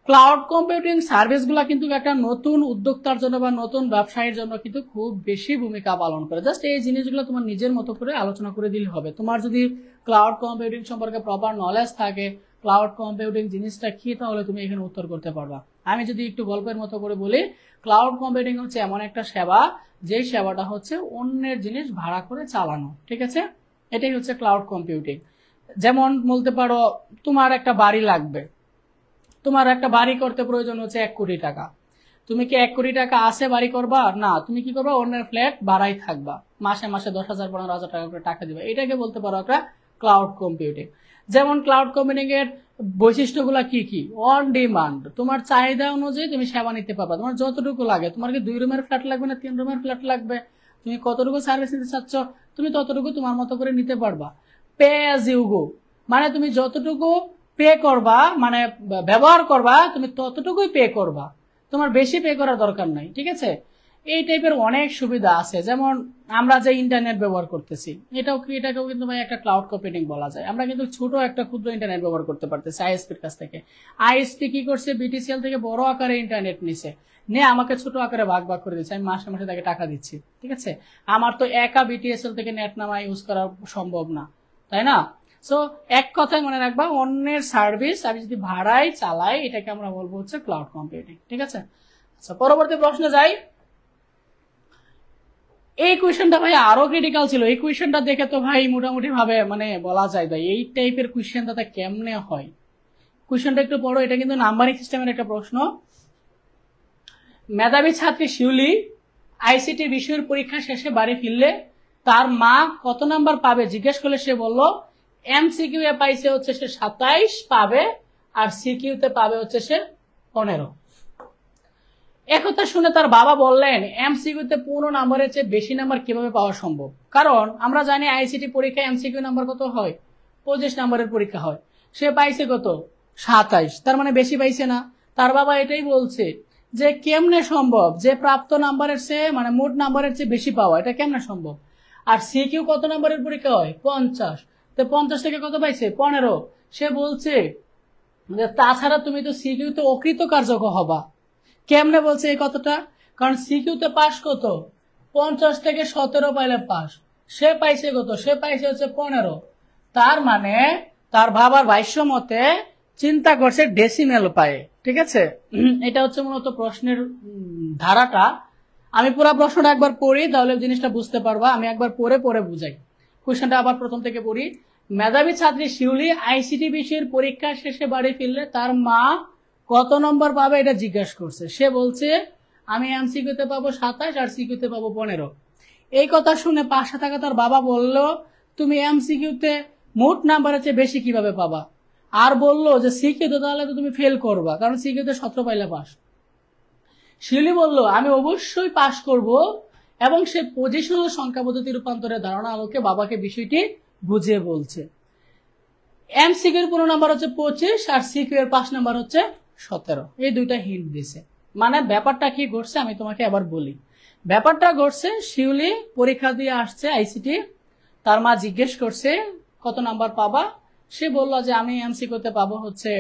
ক্লাউড কম্পিউটিং সার্ভিসগুলো কিন্তু একটা নতুন উদ্যোক্তার জন্য বা নতুন ব্যবসায়ীর জন্য কিন্তু খুব বেশি ভূমিকা পালন করে। জাস্ট এই জিনিসগুলো তোমার নিজের মতো করে আলোচনা করে দিলে হবে। তোমার যদি ক্লাউড কম্পিউটিং সম্পর্কে প্রপার নলেজ থাকে, ক্লাউড কম্পিউটিং জিনিসটা কি, তাহলে তুমি এখানে উত্তর করতে পারবা। আমি যদি একটু গল্পের মতো করে বলি, ক্লাউড কম্পিউটিং হচ্ছে এমন একটা সেবা, যে সেবাটা হচ্ছে অন্যের জিনিস ভাড়া করে চালানো, ঠিক আছে? এটাই হচ্ছে ক্লাউড কম্পিউটিং। যেমন বলতে পারো তোমার একটা বাড়ি লাগবে, তোমার একটা বাড়ি করতে প্রয়োজন হচ্ছে 1 কোটি টাকা। তুমি কি 1 কোটি টাকা আছে বাড়ি করবা? না, তুমি কি করবা? অন্যের ফ্ল্যাট ভাড়াই থাকবা, মাসে মাসে 10,000 15,000 টাকা করে টাকা দিবা। এটাকে বলতে পারো একটা ক্লাউড কম্পিউটিং। যেমন ক্লাউড কম্পিউটিং এর বৈশিষ্ট্যগুলো কি কি? অন ডিমান্ড, তোমার চাহিদা অনুযায়ী তুমি সেবা নিতে পারবা, তোমার যতটুকু লাগে। তোমার কি 2 রুমের ফ্ল্যাট লাগবে না 3 রুমের ফ্ল্যাট লাগবে, তুমি কতটুকু সার্ভিস নিতে চাচ্ছ তুমি ততটুকু তোমার মতো করে নিতে পারবা। পে অ্যাজ ইউ গো, মানে তুমি যতটুকু পে করবা, মানে ব্যবহার করবা, তুমি ততটুকুই পে করবা, তোমার বেশি পে করার দরকার নাই, ঠিক আছে? এই টাইপের অনেক সুবিধা আছে। যেমন আমরা যে ইন্টারনেট ব্যবহার করতেছি, এটাকেও কিন্তু ভাই একটা ক্লাউড কম্পিউটিং বলা যায়। আমরা কিন্তু ছোট একটা ক্ষুদ্র ইন্টারনেট ব্যবহার করতে পারতেছি আইএসপির কাছ থেকে। আইএসপি কি করছে? বিটিসিএল থেকে বড় আকারে ইন্টারনেট নিছে, নিয়ে আমাকে ছোট আকারে ভাগ ভাগ করে দিচ্ছে, আমি মাসে মাসে তাকে টাকা দিচ্ছি, ঠিক আছে? আমার তো একা বিটিএসএল থেকে নেট নামা ইউজ করা সম্ভব না, তাই না? সো এক কথায় মনে রাখবা, অন্যের সার্ভিস আমি যদি ভাড়ায় চালাই, এটাকে আমরা বলবো হচ্ছে ক্লাউড কম্পিউটিং, ঠিক আছে? আচ্ছা, পরবর্তী প্রশ্নে যাই। এই কোয়েশ্চেনটা ভাই আরো ক্রিটিক্যাল ছিল। এই কোয়েশ্চেনটা দেখে তো ভাই মোটামুটি ভাবে মানে বলা যায় ভাই এই টাইপের কোয়েশ্চেনটা কেমনে হয়। কোয়েশ্চেনটা একটু পড়ো, এটা কিন্তু নাম্বারিং সিস্টেমের একটা প্রশ্ন। মেধাবী ছাত্রী শিউলি আইসিটি বিষয়ের পরীক্ষা শেষে বাড়ি ফিরলে তার মা কত নাম্বার পাবে জিজ্ঞেস করলে সে বলল এমসিকিউ এ পাইছে হচ্ছে সে 27 পাবে, আর সিকিউতে পাবে হচ্ছে সে 15। একথা শুনে তার বাবা বললেন, এমসিকিউতে 15 নাম্বারের চেয়ে বেশি নাম্বার কিভাবে পাওয়া সম্ভব? কারণ আমরা জানি আইসিটি পরীক্ষায় এমসিকিউ নাম্বার কত হয়, 25 নাম্বারের পরীক্ষা হয়। সে পাইছে কত, 27, তার মানে বেশি পাইছে না। তার বাবা এটাই বলছে যে কেমনে সম্ভব যে প্রাপ্ত নাম্বারের চেয়ে মানে মোট নাম্বারের চেয়ে বেশি পাওয়া, এটা কেমনে সম্ভব? আর সিকিউ কত নাম্বারের পরীক্ষা হয়, 50, তো 50 থেকে কত পাইছে, 15। সে বলছে যে তাছাড়া তুমি তো সিকিউতে অকৃতকার্য হবা। কেমনে বলছে এই কথাটা? কারণ সিকিউতে পাস কত, 50 থেকে 17 পাইলে পাস। সে পাইছে কত, সে পাইছে হচ্ছে 15। তার মানে তার বাবার ভাষ্য মতে চিন্তা করছে ডেসিমেল পায়। ঠিক আছে, এটা হচ্ছে মূলত প্রশ্নের ধারাটা। আমি পুরো প্রশ্নটা একবার পড়ি, তাহলে জিনিসটা বুঝতে পারবা। আমি একবার পড়ে পড়ে বুঝাই। কোশ্চেনটা আবার প্রথম থেকে পড়ি। মেধাবী ছাত্রী শিউলি আইসিটি বিষয়ের পরীক্ষা শেষে বাড়ি ফিরলে তার মা কত নম্বর পাবে এটা জিজ্ঞাসা করছে। সে বলছে আমি এমসিকিউতে পাবো 27 আর সিকিউতে পাবো 15। এই কথা শুনে পাশে থাকা তার বাবা বলল, তুমি এমসিকিউতে মোট নাম্বারের চেয়ে বেশি কিভাবে পাবা? আর বললো যে সিকিউতে তাহলে তো তুমি ফেল করবা, কারণ সিকিউতে 17 পাইলে পাস। শিউলি বলল, আমি অবশ্যই পাস করব, এবং সে পজিশনাল সংখ্যা পদ্ধতি রূপান্তরের ধারণা আলোকে বাবাকে বিষয়টি বুঝিয়ে বলছে। এমসিকিউর 15 নাম্বার হচ্ছে 25 আর সিকিউ এর 5 নাম্বার হচ্ছে 17। এই দুইটা হিন্ট দিছে। মানে ব্যাপারটা কি ঘটছে আমি তোমাকে আবার বলি। ব্যাপারটা ঘটছে, শিউলি পরীক্ষা দিয়ে আসছে আইসিটি, তার মা জিজ্ঞেস করছে কত নাম্বার পাবা। সে বলল যে আমি এমসিকিউতে পাবো হচ্ছে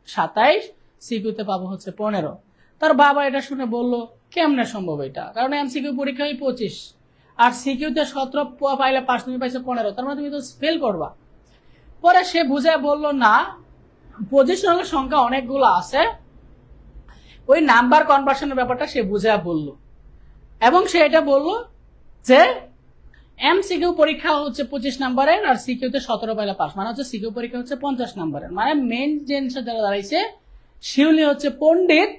27, সিকিউতে পাবো হচ্ছে 15। তার বাবা এটা শুনে বলল, কেমনে সম্ভব এটা? কারণ এমসিকিউ পরীক্ষায় 25 আর সিকিউতে 17 পাইলে পাস, তুমি পাইছো 15, তার মানে তুমি তো ফেল করবা। পরে সে বুঝে বলল, না, পজিশনাল সংখ্যা অনেকগুলো আছে, ওই নাম্বার কনভার্সনের ব্যাপারটা সে বুঝে বলল। এবং সে এটা বলল যে এমসিকিউ পরীক্ষা হচ্ছে 25 নাম্বারের আর সিকিউতে 17 পাইলে পাস, মানে হচ্ছে সিকিউ পরীক্ষা হচ্ছে 50 নাম্বারের। মানে মেইন জিনিসটা যারা দাঁড়াইছে, শিউলি হচ্ছে পণ্ডিত,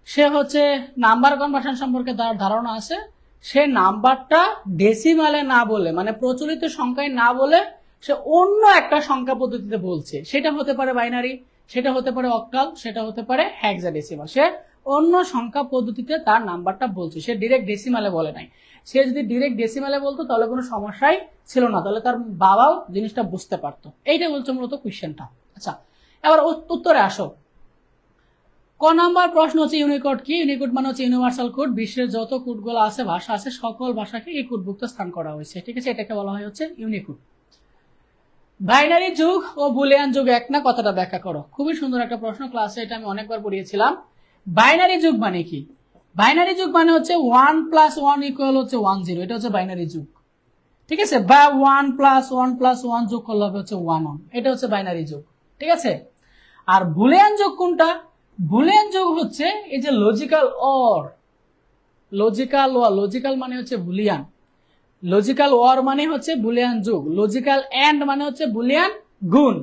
সে হচ্ছে নাম্বার কনভার্সন সম্পর্কে তার ধারণা আছে। সে নাম্বারটা ডেসিমালে না বলে, মানে প্রচলিত সংখ্যায় না বলে, সে অন্য একটা সংখ্যা পদ্ধতিতে বলছে। সেটা হতে পারে বাইনারি, সেটা হতে পারে অক্টাল, সেটা হতে পারে হেক্সাডেসিমাল। সে অন্য সংখ্যা পদ্ধতিতে তার নাম্বারটা বলছে, সে ডিরেক্ট ডেসিমালে বলে নাই। সে যদি ডিরেক্ট ডেসিমালে বলতো তাহলে কোনো সমস্যাই ছিল না, তাহলে তার বাবাও জিনিসটা বুঝতে পারতো। এইটা বলছে মূলত কোয়েশ্চেনটা। আচ্ছা, এবার উত্তরে আসো। ক নাম্বার প্রশ্ন হচ্ছে ইউনিকোড কি? ইউনিকোড মানে হচ্ছে ইউনিভার্সাল কোড। বিশ্বের যত কোডগুলো আছে, ভাষা আছে, সকল ভাষাকে এই কোডভুক্ত স্থান করা হয়েছে। ঠিক আছে, এটাকে বলা হয় হচ্ছে ইউনিকোড। বাইনারি যুগ ও বুলিয়ান যুগ এক না, কথাটা ব্যাখ্যা করো। খুবই সুন্দর একটা প্রশ্ন, ক্লাসে এটা আমি অনেকবার পড়িয়েছিলাম। বাইনারি যুগ মানে কি? বাইনারি যুগ মানে হচ্ছে 1 + 1 = হচ্ছে 1 0, এটা হচ্ছে বাইনারি যুগ। ঠিক আছে, বা 1 + 1 + 1 যোগ করলে হবে হচ্ছে 1 1, এটা হচ্ছে বাইনারি যুগ। ঠিক আছে, আর বুলিয়ান যুগ কোনটা? বুলিয়ান যুগ হচ্ছে এই যে লজিক্যাল অর, লজিক্যাল মানে হচ্ছে বুলিয়ান, লজিক্যাল অর মানে হচ্ছে বুলিয়ান যুগ, লজিক্যাল এন্ড মানে হচ্ছে বুলিয়ান গুণ,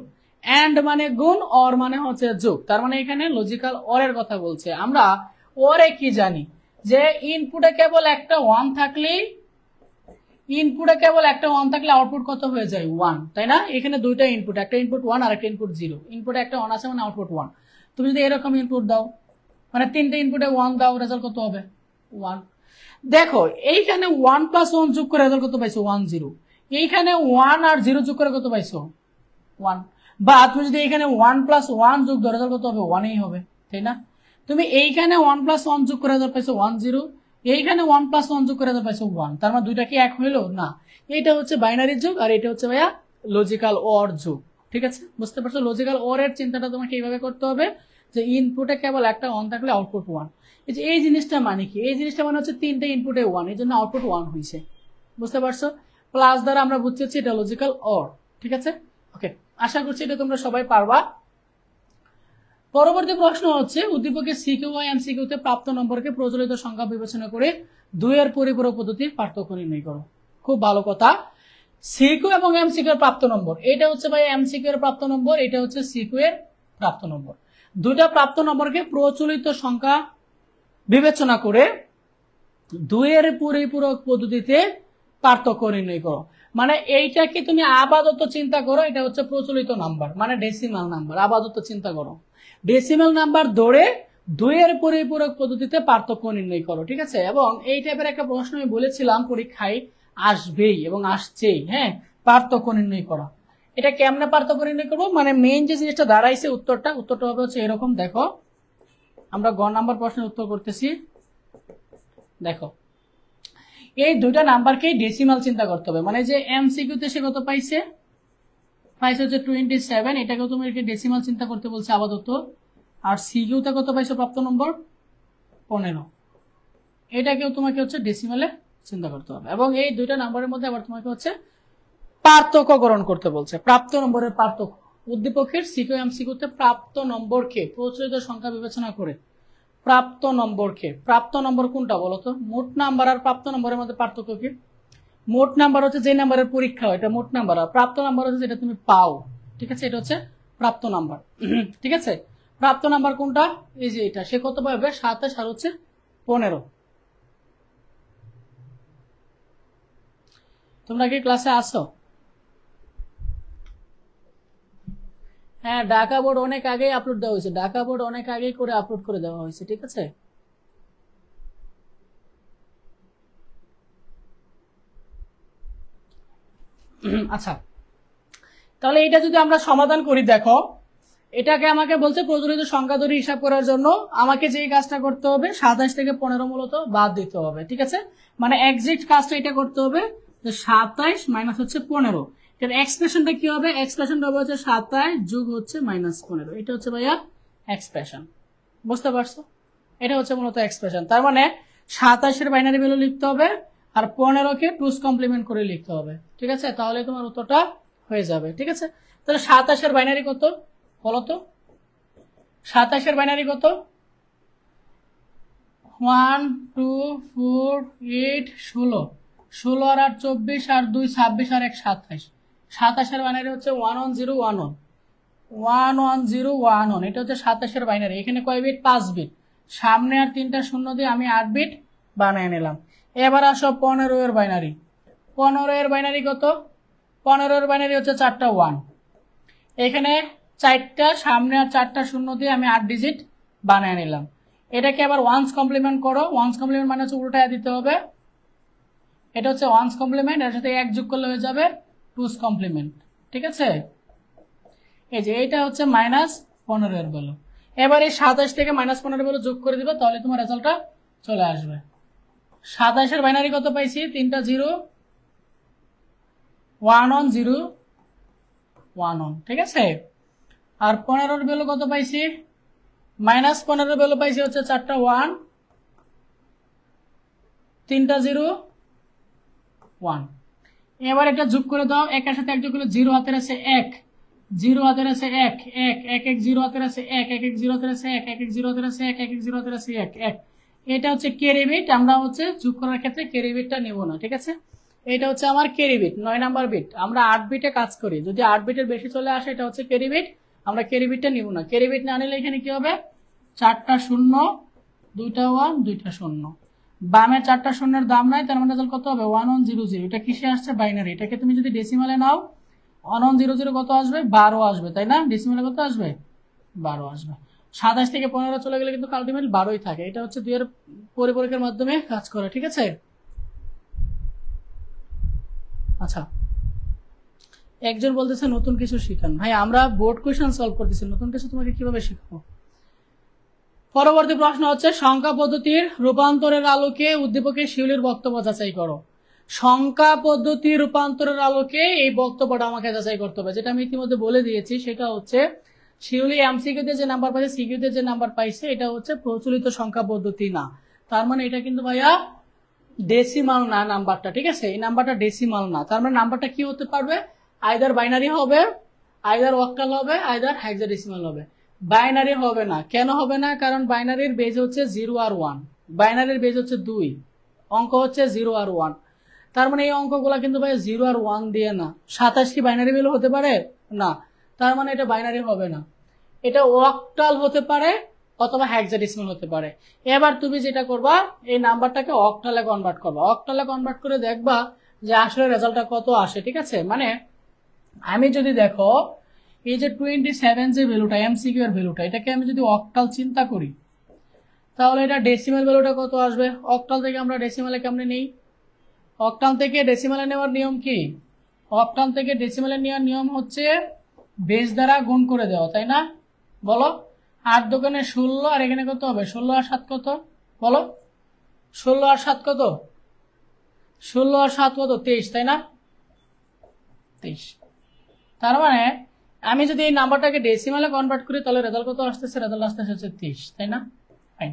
এন্ড মানে গুণ, অর মানে হচ্ছে যোগ। তার মানে এখানে লজিক্যাল অরের কথা বলছে। আমরা অরে কি জানি যে ইনপুটে কেবল একটা 1 থাকলেই, আউটপুট কত হয়ে যায়, 1, তাই না? এখানে দুইটা ইনপুট, একটা ইনপুট 1 আর একটা ইনপুট 0। ইনপুটে একটা 1 আছে মানে আউটপুট 1। তুমি যদি এরকম ইনপুট দাও, মানে তিনটে ইনপুটে 1 দাও, রেজাল্ট কত হবে, 1। দেখো এইখানে 1 + 1 যোগ করে রেজাল্ট কত পাইছো, 1 0। এইখানে 1 আর 0 যোগ করে কত পাইছো, 1। বা তুমি যদি এখানে 1 + 1 যোগ দাও, রেজাল্ট কত হবে, 1ই হবে, তাই না? তুমি এইখানে 1 + 1 যোগ করে রেজাল্ট পাইছো 1 0, এইখানে 1 + 1 যোগ করে রেজাল্ট পাইছো 1। তার মানে দুইটা কি এক হইলো না? এটা হচ্ছে বাইনারি যুগ আর এটা হচ্ছে ভাইয়া লজিক্যাল অর যুগ। ঠিক আছে, বুঝতে পারছো? লজিক্যাল অর এর চিন্তাটা তোমাকে এইভাবে করতে হবে যে ইনপুটে কেবল একটা 1 থাকলে আউটপুট 1। এই জিনিসটা মানে কি? এই জিনিসটা মানে হচ্ছে তিনটে ইনপুটে 1, এই জন্য আউটপুট 1 হয়েছে। বুঝতে পারছো? প্লাস দ্বারা আমরা বুঝতে হচ্ছে এটা লজিক্যাল অর। ঠিক আছে, ওকে, আশা করছি এটা তোমরা সবাই পারবা। পরবর্তী প্রশ্ন হচ্ছে উদ্দীপকের সিকিউ ও এমসিকিউতে প্রাপ্ত নম্বরকে প্রচলিত সংখ্যা বিবেচনা করে 2 এর পরিপূরক পদ্ধতির পার্থক্য নির্ণয় করো। খুব ভালো কথা। সিকিউ এবং এমসিকিউ এর প্রাপ্ত নম্বর, এটা হচ্ছে ভাই এমসিকিউ এর প্রাপ্ত নম্বর, এটা হচ্ছে সিকিউ এর প্রাপ্ত নম্বর। দুইটা প্রাপ্ত নম্বরকে প্রচলিত সংখ্যা বিবেচনা করে 2 এর পরিপূরক পদ্ধতিতে পার্থক্য নির্ণয় করো। মানে এইটাকে তুমি আপাতত চিন্তা করো, এটা হচ্ছে প্রচলিত নাম্বার, মানে ডেসিমাল নাম্বার। আপাতত চিন্তা করো, ডেসিমাল নাম্বার ধরে দুইয়ের পরিপূরক পদ্ধতিতে পার্থক্য নির্ণয় করো, ঠিক আছে। এবং এই টাইপের একটা প্রশ্ন আমি বলেছিলাম পরীক্ষায় আসবেই এবং আসছেই, হ্যাঁ, পার্থক্য নির্ণয় করা। এটা কেমনে পার্থক্য নির্ণয় করবো, মানে মেইন যে জিনিসটা দাঁড়াইছে উত্তরটা হবে হচ্ছে এরকম। দেখো আমরা গ নাম্বার প্রশ্নের উত্তর করতেছি। দেখো এই দুইটা নাম্বারকেই ডেসিমাল চিন্তা করতে হবে, মানে যে এমসিকিউতে সে কত পাইছে হচ্ছে 27, এটাকেও তুমি ডেসিমাল চিন্তা করতে বলছে আপাতত। আর সিকিউতে কত পাইছো প্রাপ্ত নম্বর 15, এটাকেও তোমাকে হচ্ছে ডেসিমালে চিন্তা করতে হবে। এবং এই দুইটা নাম্বারের মধ্যে আবার তোমাকে হচ্ছে পার্থক্যকরণ করতে বলছে, প্রাপ্ত নম্বরের পার্থক্য। উদ্দীপকের সিকিউ এমসিকিউতে প্রাপ্ত নম্বরকে প্রচলিত সংখ্যা বিবেচনা করে প্রাপ্ত নম্বর কোনটা বলতো? মোট নাম্বার আর প্রাপ্ত নম্বরের মধ্যে পার্থক্য কি? মোট নাম্বার হচ্ছে যে নাম্বারের পরীক্ষা হয়, এটা মোট নাম্বার। আর প্রাপ্ত নাম্বার হচ্ছে যেটা তুমি পাও, ঠিক আছে, এটা হচ্ছে প্রাপ্ত নাম্বার। ঠিক আছে, প্রাপ্ত নাম্বার কোনটা? এই যে এটা। সে কত পাবে? 27 আর হচ্ছে 15। তোমরা কি ক্লাসে আসো? হ্যাঁ, ঢাকা বোর্ড অনেক আগেই আপলোড দেওয়া হয়েছে, ঢাকা বোর্ড অনেক আগেই করে আপলোড করে দেওয়া হয়েছে, ঠিক আছে। আচ্ছা, তাহলে এটা যদি আমরা সমাধান করি, দেখো এটাকে আমাকে বলছে প্রচলিত সংখ্যা ধরে হিসাব করার জন্য আমাকে যে কাজটা করতে হবে 27 থেকে 15 মূলত বাদ দিতে হবে, ঠিক আছে। মানে এক্সাক্ট কাজটা এটা করতে হবে যে 27 মাইনাস হচ্ছে 15। এর এক্সপ্রেশনটা কি হবে? এক্সপ্রেশনটা হবে হচ্ছে 27 যোগ হচ্ছে -15। এটা হচ্ছে ভাইয়া এক্সপ্রেশন, বুঝতে পারছো? এটা হচ্ছে মূলত এক্সপ্রেশন। তার মানে 27 এর বাইনারি ভ্যালু লিখতে হবে আর 15 কে টুস কমপ্লিমেন্ট করে লিখতে হবে, ঠিক আছে। তাহলে তোমার উত্তরটা হয়ে যাবে, ঠিক আছে। তাহলে 27 এর বাইনারি কত বলতো? 27 এর বাইনারি কত? 1 2 4 8 16, 16 আর 8 24 আর 2 26 আর 1 27। 27 এর বাইনারি হচ্ছে 11011, এটা হচ্ছে 27 এর বাইনারি। এখানে কয় বিট? 5 বিট। সামনে আর 3টা শূন্য দিয়ে আমি 8 বিট বানিয়ে নিলাম। এবার আসো 15 এর বাইনারি। 15 এর বাইনারি কত? 15 এর বাইনারি হচ্ছে 4টা 1। এখানে 4টা সামনে আর 4টা শূন্য দিয়ে আমি 8 ডিজিট বানিয়ে নিলাম। এটাকে আবার ওয়ান্স কমপ্লিমেন্ট করো। ওয়ান্স কমপ্লিমেন্ট মানে হচ্ছে উল্টায় দিতে হবে। এটা হচ্ছে ওয়ান্স কমপ্লিমেন্ট, এর সাথে 1 যোগ করলে হয়ে যাবে টুস কমপ্লিমেন্ট, ঠিক আছে। এই যে এটা হচ্ছে -15 এর ভ্যালু। এবার এই 27 থেকে -15 ভ্যালু যোগ করে দিবে, তাহলে তোমার রেজাল্টটা চলে আসবে। 27 এর বাইনারি কত পাইছি? 3টা 0 1 1 0 1 1, ঠিক আছে। আর 15 এর ভ্যালু কত পাইছি? -15 এর ভ্যালু পাইছি হচ্ছে 4টা 1 3টা 0 1। এবার এটা যোগ করে দাও, একের সাথে 1 যোগ করলে 0 হাতের আছে 1, 0 হাতের আছে 1 1 1 1 0 হাতের আছে 1 1 1 0 হাতের আছে 1 1 1 0 হাতের আছে 1 1 1 0 হাতের আছে 1 1। এটা হচ্ছে ক্যারি বিট। আমরা হচ্ছে যোগ করার ক্ষেত্রে ক্যারি বিটটা নেব না, ঠিক আছে। এটা হচ্ছে আমার ক্যারি বিট, 9 নাম্বার বিট। আমরা 8 বিটে কাজ করি, যদি 8 বিটের বেশি চলে আসে এটা হচ্ছে ক্যারি বিট, আমরা ক্যারি বিটটা নিব না। ক্যারি বিট না নিলে এখানে কি হবে? 4টা 0 2টা 1 2টা 0। বামে 4টা শূন্যের দাম নাই, তার মানে রেজাল্ট কত হবে? 1100। এটা কিসে আসছে? বাইনারি। এটাকে তুমি যদি ডেসিমালে নাও 1100 কত আসবে? 12 আসবে, তাই না? ডেসিমালে কত আসবে? 12 আসবে। 27 থেকে 15 চলে গেলে কিন্তু আলটিমেটলি 12ই থাকে। এটা হচ্ছে 2 এর পরিপূরকের মাধ্যমে কাজ করা, ঠিক আছে। আচ্ছা, একজন বলতেছে নতুন কিছু শিখান। ভাই আমরা বোর্ড কোয়েশ্চেন সলভ করতেছি, নতুন কিছু তোমাকে কিভাবে শিখাবো? পরবর্তী প্রশ্ন হচ্ছে সংখ্যা পদ্ধতির রূপান্তরের আলোকে উদ্দীপকের শিউলির বক্তব্য যাচাই করো। সংখ্যা পদ্ধতির রূপান্তরের আলোকে এই বক্তব্যটা আমাকে যাচাই করতে হবে। যেটা আমি ইতিমধ্যে বলে দিয়েছি, সেটা হচ্ছে শিউলি এমসিকিউতে যে নাম্বার পাইছে, সিকিউতে যে নাম্বার পাইছে, এটা হচ্ছে প্রচলিত সংখ্যা পদ্ধতি না। তার মানে এটা কিন্তু ভাইয়া ডেসিমাল না নাম্বারটা, ঠিক আছে। এই নাম্বারটা ডেসিমাল না। তার মানে নাম্বারটা কি হতে পারবে? আইদার বাইনারি হবে, আইদার অক্টাল হবে, আইদার হেক্সাডেসিমাল হবে। বাইনারি হবে না। কেন হবে না? কারণ বাইনারির বেজ হচ্ছে 0 আর 1, বাইনারির বেজ হচ্ছে 2, অঙ্ক হচ্ছে 0 আর 1। তার মানে এই অঙ্কগুলা কিন্তু ভাই 0 আর 1 দিয়ে না। 27 কি বাইনারি ভ্যালু হতে পারে? না। তার মানে এটা বাইনারি হবে না। এটা অক্টাল হতে পারে অথবা হেক্সাডেসিমাল হতে পারে। এবার তুমি যেটা করবা, এই নাম্বারটাকে অক্টালে কনভার্ট করবা। অক্টালে কনভার্ট করে দেখবা যে আসলে রেজাল্টটা কত আসে, ঠিক আছে। মানে আমি যদি দেখো এই যে 27 যে ভ্যালুটা, এমসিকিউ এর ভ্যালুটা, এটাকে আমি যদি অক্টাল চিন্তা করি, তাহলে এটা ডেসিমাল ভ্যালুটা কত আসবে? অক্টাল থেকে আমরা ডেসিমালে কেমনে নেই? অক্টাল থেকে ডেসিমালে নেওয়ার নিয়ম কি? অক্টাল থেকে ডেসিমালে নেওয়ার নিয়ম হচ্ছে বেস দ্বারা গুণ করে দেওয়া, তাই না? বলো, 8 দোকানে 16, আর এখানে কত হবে? 16 আর 7 কত? বলো, 16 আর 7 কত? 16 আর 7 কত? 23, তাই না? 23। তার মানে আমি যদি এই নাম্বারটাকে ডেসিমালে কনভার্ট করি তাহলে রেজাল্ট কত আসতেছে? রেজাল্ট আসতেছে হচ্ছে 23, তাই না? ফাইন।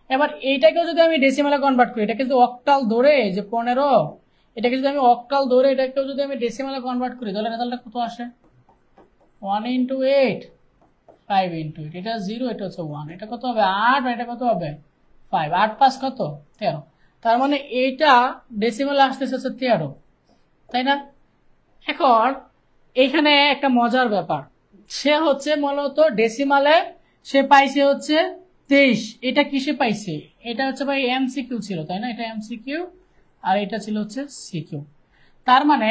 এবার এইটাকেও যদি আমি ডেসিমালে কনভার্ট করি, এটাকে যদি অক্টাল ধরে যে 15, এটাকে যদি আমি অক্টাল ধরে এটাকেও যদি আমি ডেসিমালে কনভার্ট করি তাহলে রেজাল্টটা কত আসে? 1 × 8, 5 × 8, এটা 0, এটা হচ্ছে 1, এটা কত হবে? 8, আর এটা কত হবে? 5, 8 5 কত? 13। তার মানে এইটা ডেসিমালে আসতেছে হচ্ছে 13, তাই না? এখন এইখানে একটা মজার ব্যাপার, সে হচ্ছে মূলত ডেসিমালে সে পাইছে হচ্ছে 23, এটা কিসে পাইছে? এটা হচ্ছে ভাই এমসিকিউ ছিল, তাই না? এটা এমসিকিউ আর এটা ছিল হচ্ছে সিকিউ। তার মানে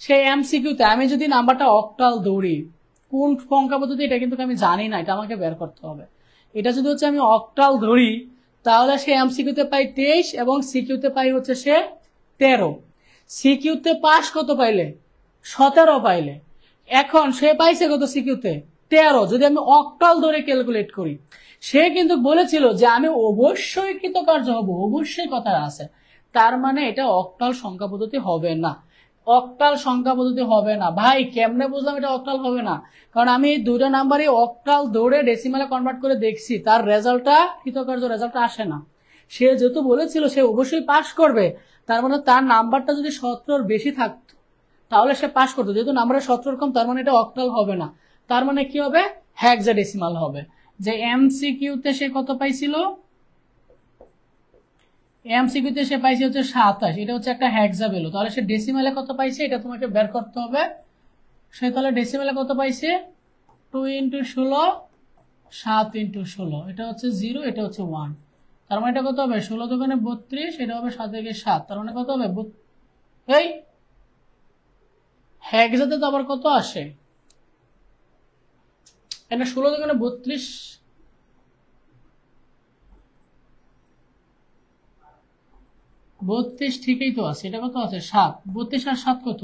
সেই এমসিকিউতে আমি যদি নাম্বারটা অক্টাল দৌড়ি, কোন সংখ্যা পদ্ধতি এটা কিন্তু আমি জানি না, এটা আমাকে বের করতে হবে। এটা যদি হচ্ছে আমি অক্টাল ধরি তাহলে সে এমসিকিউতে পাই 23 এবং সিকিউতে পাই হচ্ছে সে 13। সিকিউতে পাস কত পাইলে? 17 পাইলে। এখন সে পাইছে কত সিকিউতে? 13। যদি আমি অক্টাল ধরে ক্যালকুলেট করি, সে কিন্তু বলেছিল যে আমি অবশ্যই কৃতকার্য হব, অবশ্যই কথা আছে। তার মানে এটা অক্টাল সংখ্যা পদ্ধতি হবে না, অক্টাল সংখ্যা পদ্ধতি হবে না। ভাই কেমনে বুঝলাম এটা অক্টাল হবে না? কারণ আমি এই দুইটা নাম্বারই অক্টাল ধরে ডেসিমালে কনভার্ট করে দেখছি, তার রেজাল্টটা কৃতকার্য রেজাল্টটা আসে না। সে যেহেতু বলেছিল সে অবশ্যই পাস করবে, তার মানে তার নাম্বারটা যদি 17 বেশি থাকতো তাহলে সে পাস করতো। যেহেতু নাম্বারের 17 কম, তার মানে এটা অক্টাল হবে না। তার মানে কি হবে? হেক্সাডেসিমাল হবে। যে এমসিকিউতে সে কত পাইছিল? এমসিকিউতে সে পাইছে হচ্ছে 27, এটা হচ্ছে একটা হেক্সা ভ্যালু। তাহলে সে ডেসিমালে কত পাইছে এটা তোমাকে বের করতে হবে। সে তাহলে ডেসিমালে কত পাইছে? 2 × 16, 7 × 16, এটা হচ্ছে 0, এটা হচ্ছে 1। তার মানে এটা কত হবে? 16 দোকানে 32, এটা হবে 7 থেকে 7, তার মানে কত হবে? এই হেক্সাতে তো আবার কত আসে? এটা 16 দোকানে 32, 32 ঠিকই তো আছে। এটা কত আছে? 7। 32 আর 7 কত?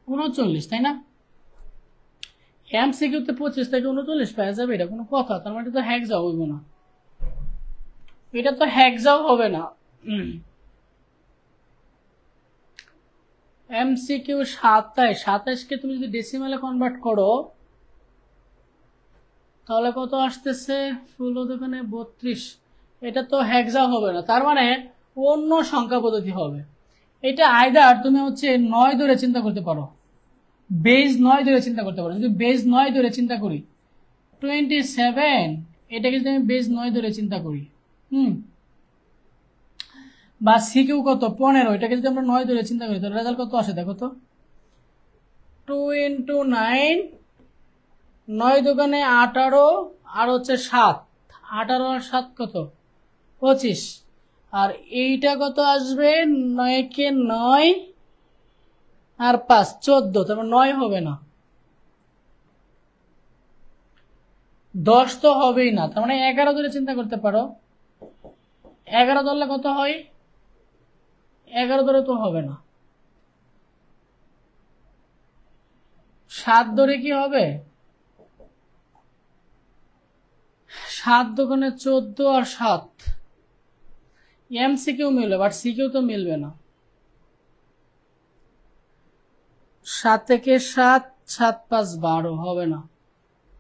39, তাই না? এমসিকিউতে 25 থেকে 39 পাওয়া যাবে, এটা কোনো কথা? তার মানে এটা তো হেক্সা হইব না, এটা তো হেক্সাও হবে না। এমসিকিউ 27, 27কে তুমি যদি ডেসিমালে কনভার্ট করো তাহলে কত আসতেছে? 16 দোকানে 32, এটা তো হেক্সা হবে না। তার মানে অন্য সংখ্যা পদ্ধতি হবে। এটা আইদার তুমি হচ্ছে 9 ধরে চিন্তা করতে পারো, বেজ 9 ধরে চিন্তা করতে পারো। যদি বেজ 9 ধরে চিন্তা করি 27, এটাকে যদি আমি বেজ 9 ধরে চিন্তা করি, বা সিকিউ কত? 15, এটাকে যদি আমরা 9 ধরে চিন্তা করি তাহলে রেজাল্ট কত আসে দেখো তো? 2 × 9, 9 দোকানে 18, আর হচ্ছে 7, 18 আর 7 কত? 25, আর এইটা কত আসবে? 9 কে 9 আর 5 14, তারপর 9 হবে না, 10 তো হবেই না। তার মানে 11 ধরে চিন্তা করতে পারো। 11 ধরলে কত হয়? 11 ধরে তো হবে না। 7 ধরে কি হবে? 7 দোকানে 14 আর 7, এমসিকিউ মিলবে বাট সিকিউ তো মিলবে না। 7 থেকে 7, 7 5 12 হবে না।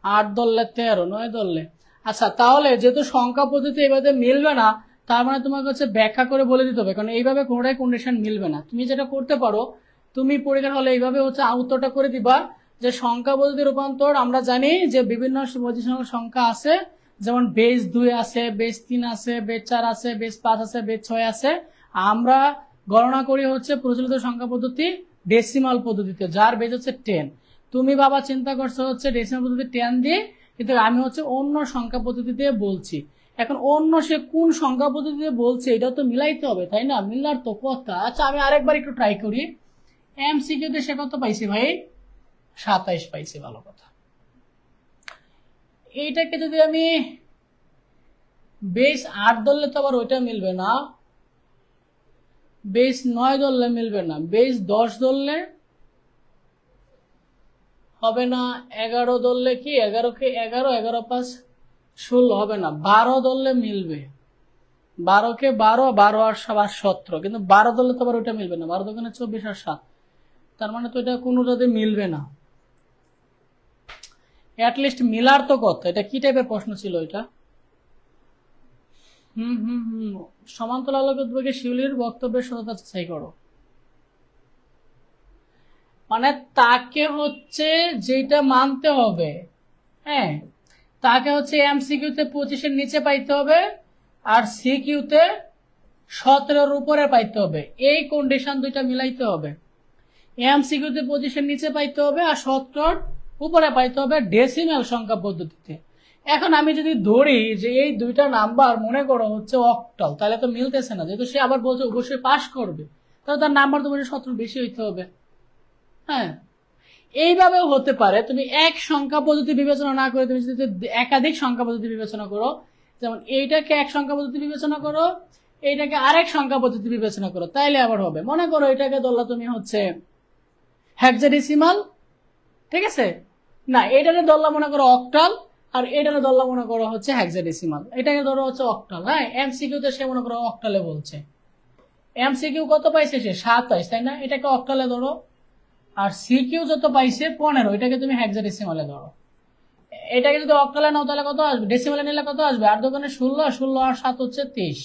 8 ধরলে 13, 9 ধরলে। আচ্ছা, তাহলে যেহেতু সংখ্যা পদ্ধতি এইভাবে মিলবে না, তার মানে তোমাকে হচ্ছে ব্যাখ্যা করে বলে দিতে হবে, কারণ এইভাবে কোনোটাই কন্ডিশন মিলবে না। তুমি যেটা করতে পারো, তুমি পরীক্ষার হলে এইভাবে হচ্ছে উত্তরটা করে দিবা যে সংখ্যা পদ্ধতি রূপান্তর আমরা জানি যে বিভিন্ন পজিশনাল সংখ্যা আছে, যেমন বেজ 2 আছে, বেজ 3 আছে, বেজ 4 আছে, বেজ 5 আছে, বেজ 6 আছে। আমরা গণনা করি হচ্ছে প্রচলিত সংখ্যা পদ্ধতি ডেসিমাল পদ্ধতিতে, যার বেজ হচ্ছে 10। তুমি বাবা চিন্তা করছো হচ্ছে ডেসিমাল পদ্ধতি 10 দিয়ে, কিন্তু আমি হচ্ছে অন্য সংখ্যা পদ্ধতি দিয়ে বলছি। এখন অন্য সে কোন সংখ্যা পদ্ধতি দিয়ে বলছে এটা তো মিলাইতে হবে, তাই না? মিলার তো কথা। আচ্ছা, আমি আরেকবার একটু ট্রাই করি। এমসিকিউতে সে কত পাইছি ভাই? 27 পাইছি, ভালো কথা। এইটাকে যদি আমি বেস 8 ধরলে তো আবার ওইটা মিলবে না, বেস 9 ধরলে মিলবে না, বেস 10 ধরলে হবে না, 11 ধরলে কি 11 কে 11, 11 5 16 হবে না, 12 ধরলে মিলবে, 12 কে 12, 12 আর 17, কিন্তু 12 ধরলে তো আবার ওইটা মিলবে না, 12 দোকানে 24 আর 7, তার মানে তো এটা কোনোটাতে মিলবে না। অ্যাটলিস্ট মিলার তো কত, এটা কি টাইপের প্রশ্ন ছিল এটা? সমান্তরাল আলোক উদ্বেগে শিউলির বক্তব্যের সততা যাচাই করো, মানে তাকে হচ্ছে যেটা মানতে হবে, হ্যাঁ, তাকে হচ্ছে এমসিকিউতে 25-এর নিচে পাইতে হবে আর সিকিউতে 17-এর উপরে পাইতে হবে, এই কন্ডিশন দুইটা মিলাইতে হবে। এমসিকিউতে 25-এর নিচে পাইতে হবে আর 17-এর উপরে পাইতে হবে ডেসিমাল সংখ্যা পদ্ধতিতে। এখন আমি যদি ধরি যে এই দুইটা নাম্বার মনে করো হচ্ছে অক্টাল, তাহলে তো মিলতেছে না, যেহেতু সে আবার বলছে অবশ্যই পাস করবে, তাহলে তার নাম্বার তো 17 বেশি হইতে হবে। হ্যাঁ, এইভাবেও হতে পারে, তুমি এক সংখ্যা পদ্ধতি বিবেচনা না করে তুমি যদি একাধিক সংখ্যা পদ্ধতি বিবেচনা করো, যেমন এইটাকে এক সংখ্যা পদ্ধতি বিবেচনা করো, এইটাকে আরেক সংখ্যা পদ্ধতি বিবেচনা করো, তাইলে আবার হবে। মনে করো এটাকে ধরলা তুমি হচ্ছে হেক্সাডেসিমাল, ঠিক আছে, না এটাকে ধরলা মনে করো অক্টাল, আর এটাকে ধরলা মনে করো হচ্ছে হেক্সাডেসিমাল, এটাকে ধরো হচ্ছে অক্টাল। হ্যাঁ, এমসিকিউতে সে মনে করো অক্টালে বলছে, এমসিকিউ কত পাইছে সে 27, তাই না, এটাকে অক্টালে ধরো, আর সিকিউ যত পাইছে 15, এটাকে তুমি হেক্সাডেসিমালে ধরো। এটাকে যদি অক্টালে নাও তাহলে কত আসবে, ডেসিমালে নিলে কত আসবে, 8 দোকানে 16, 16 আর 7 হচ্ছে 23,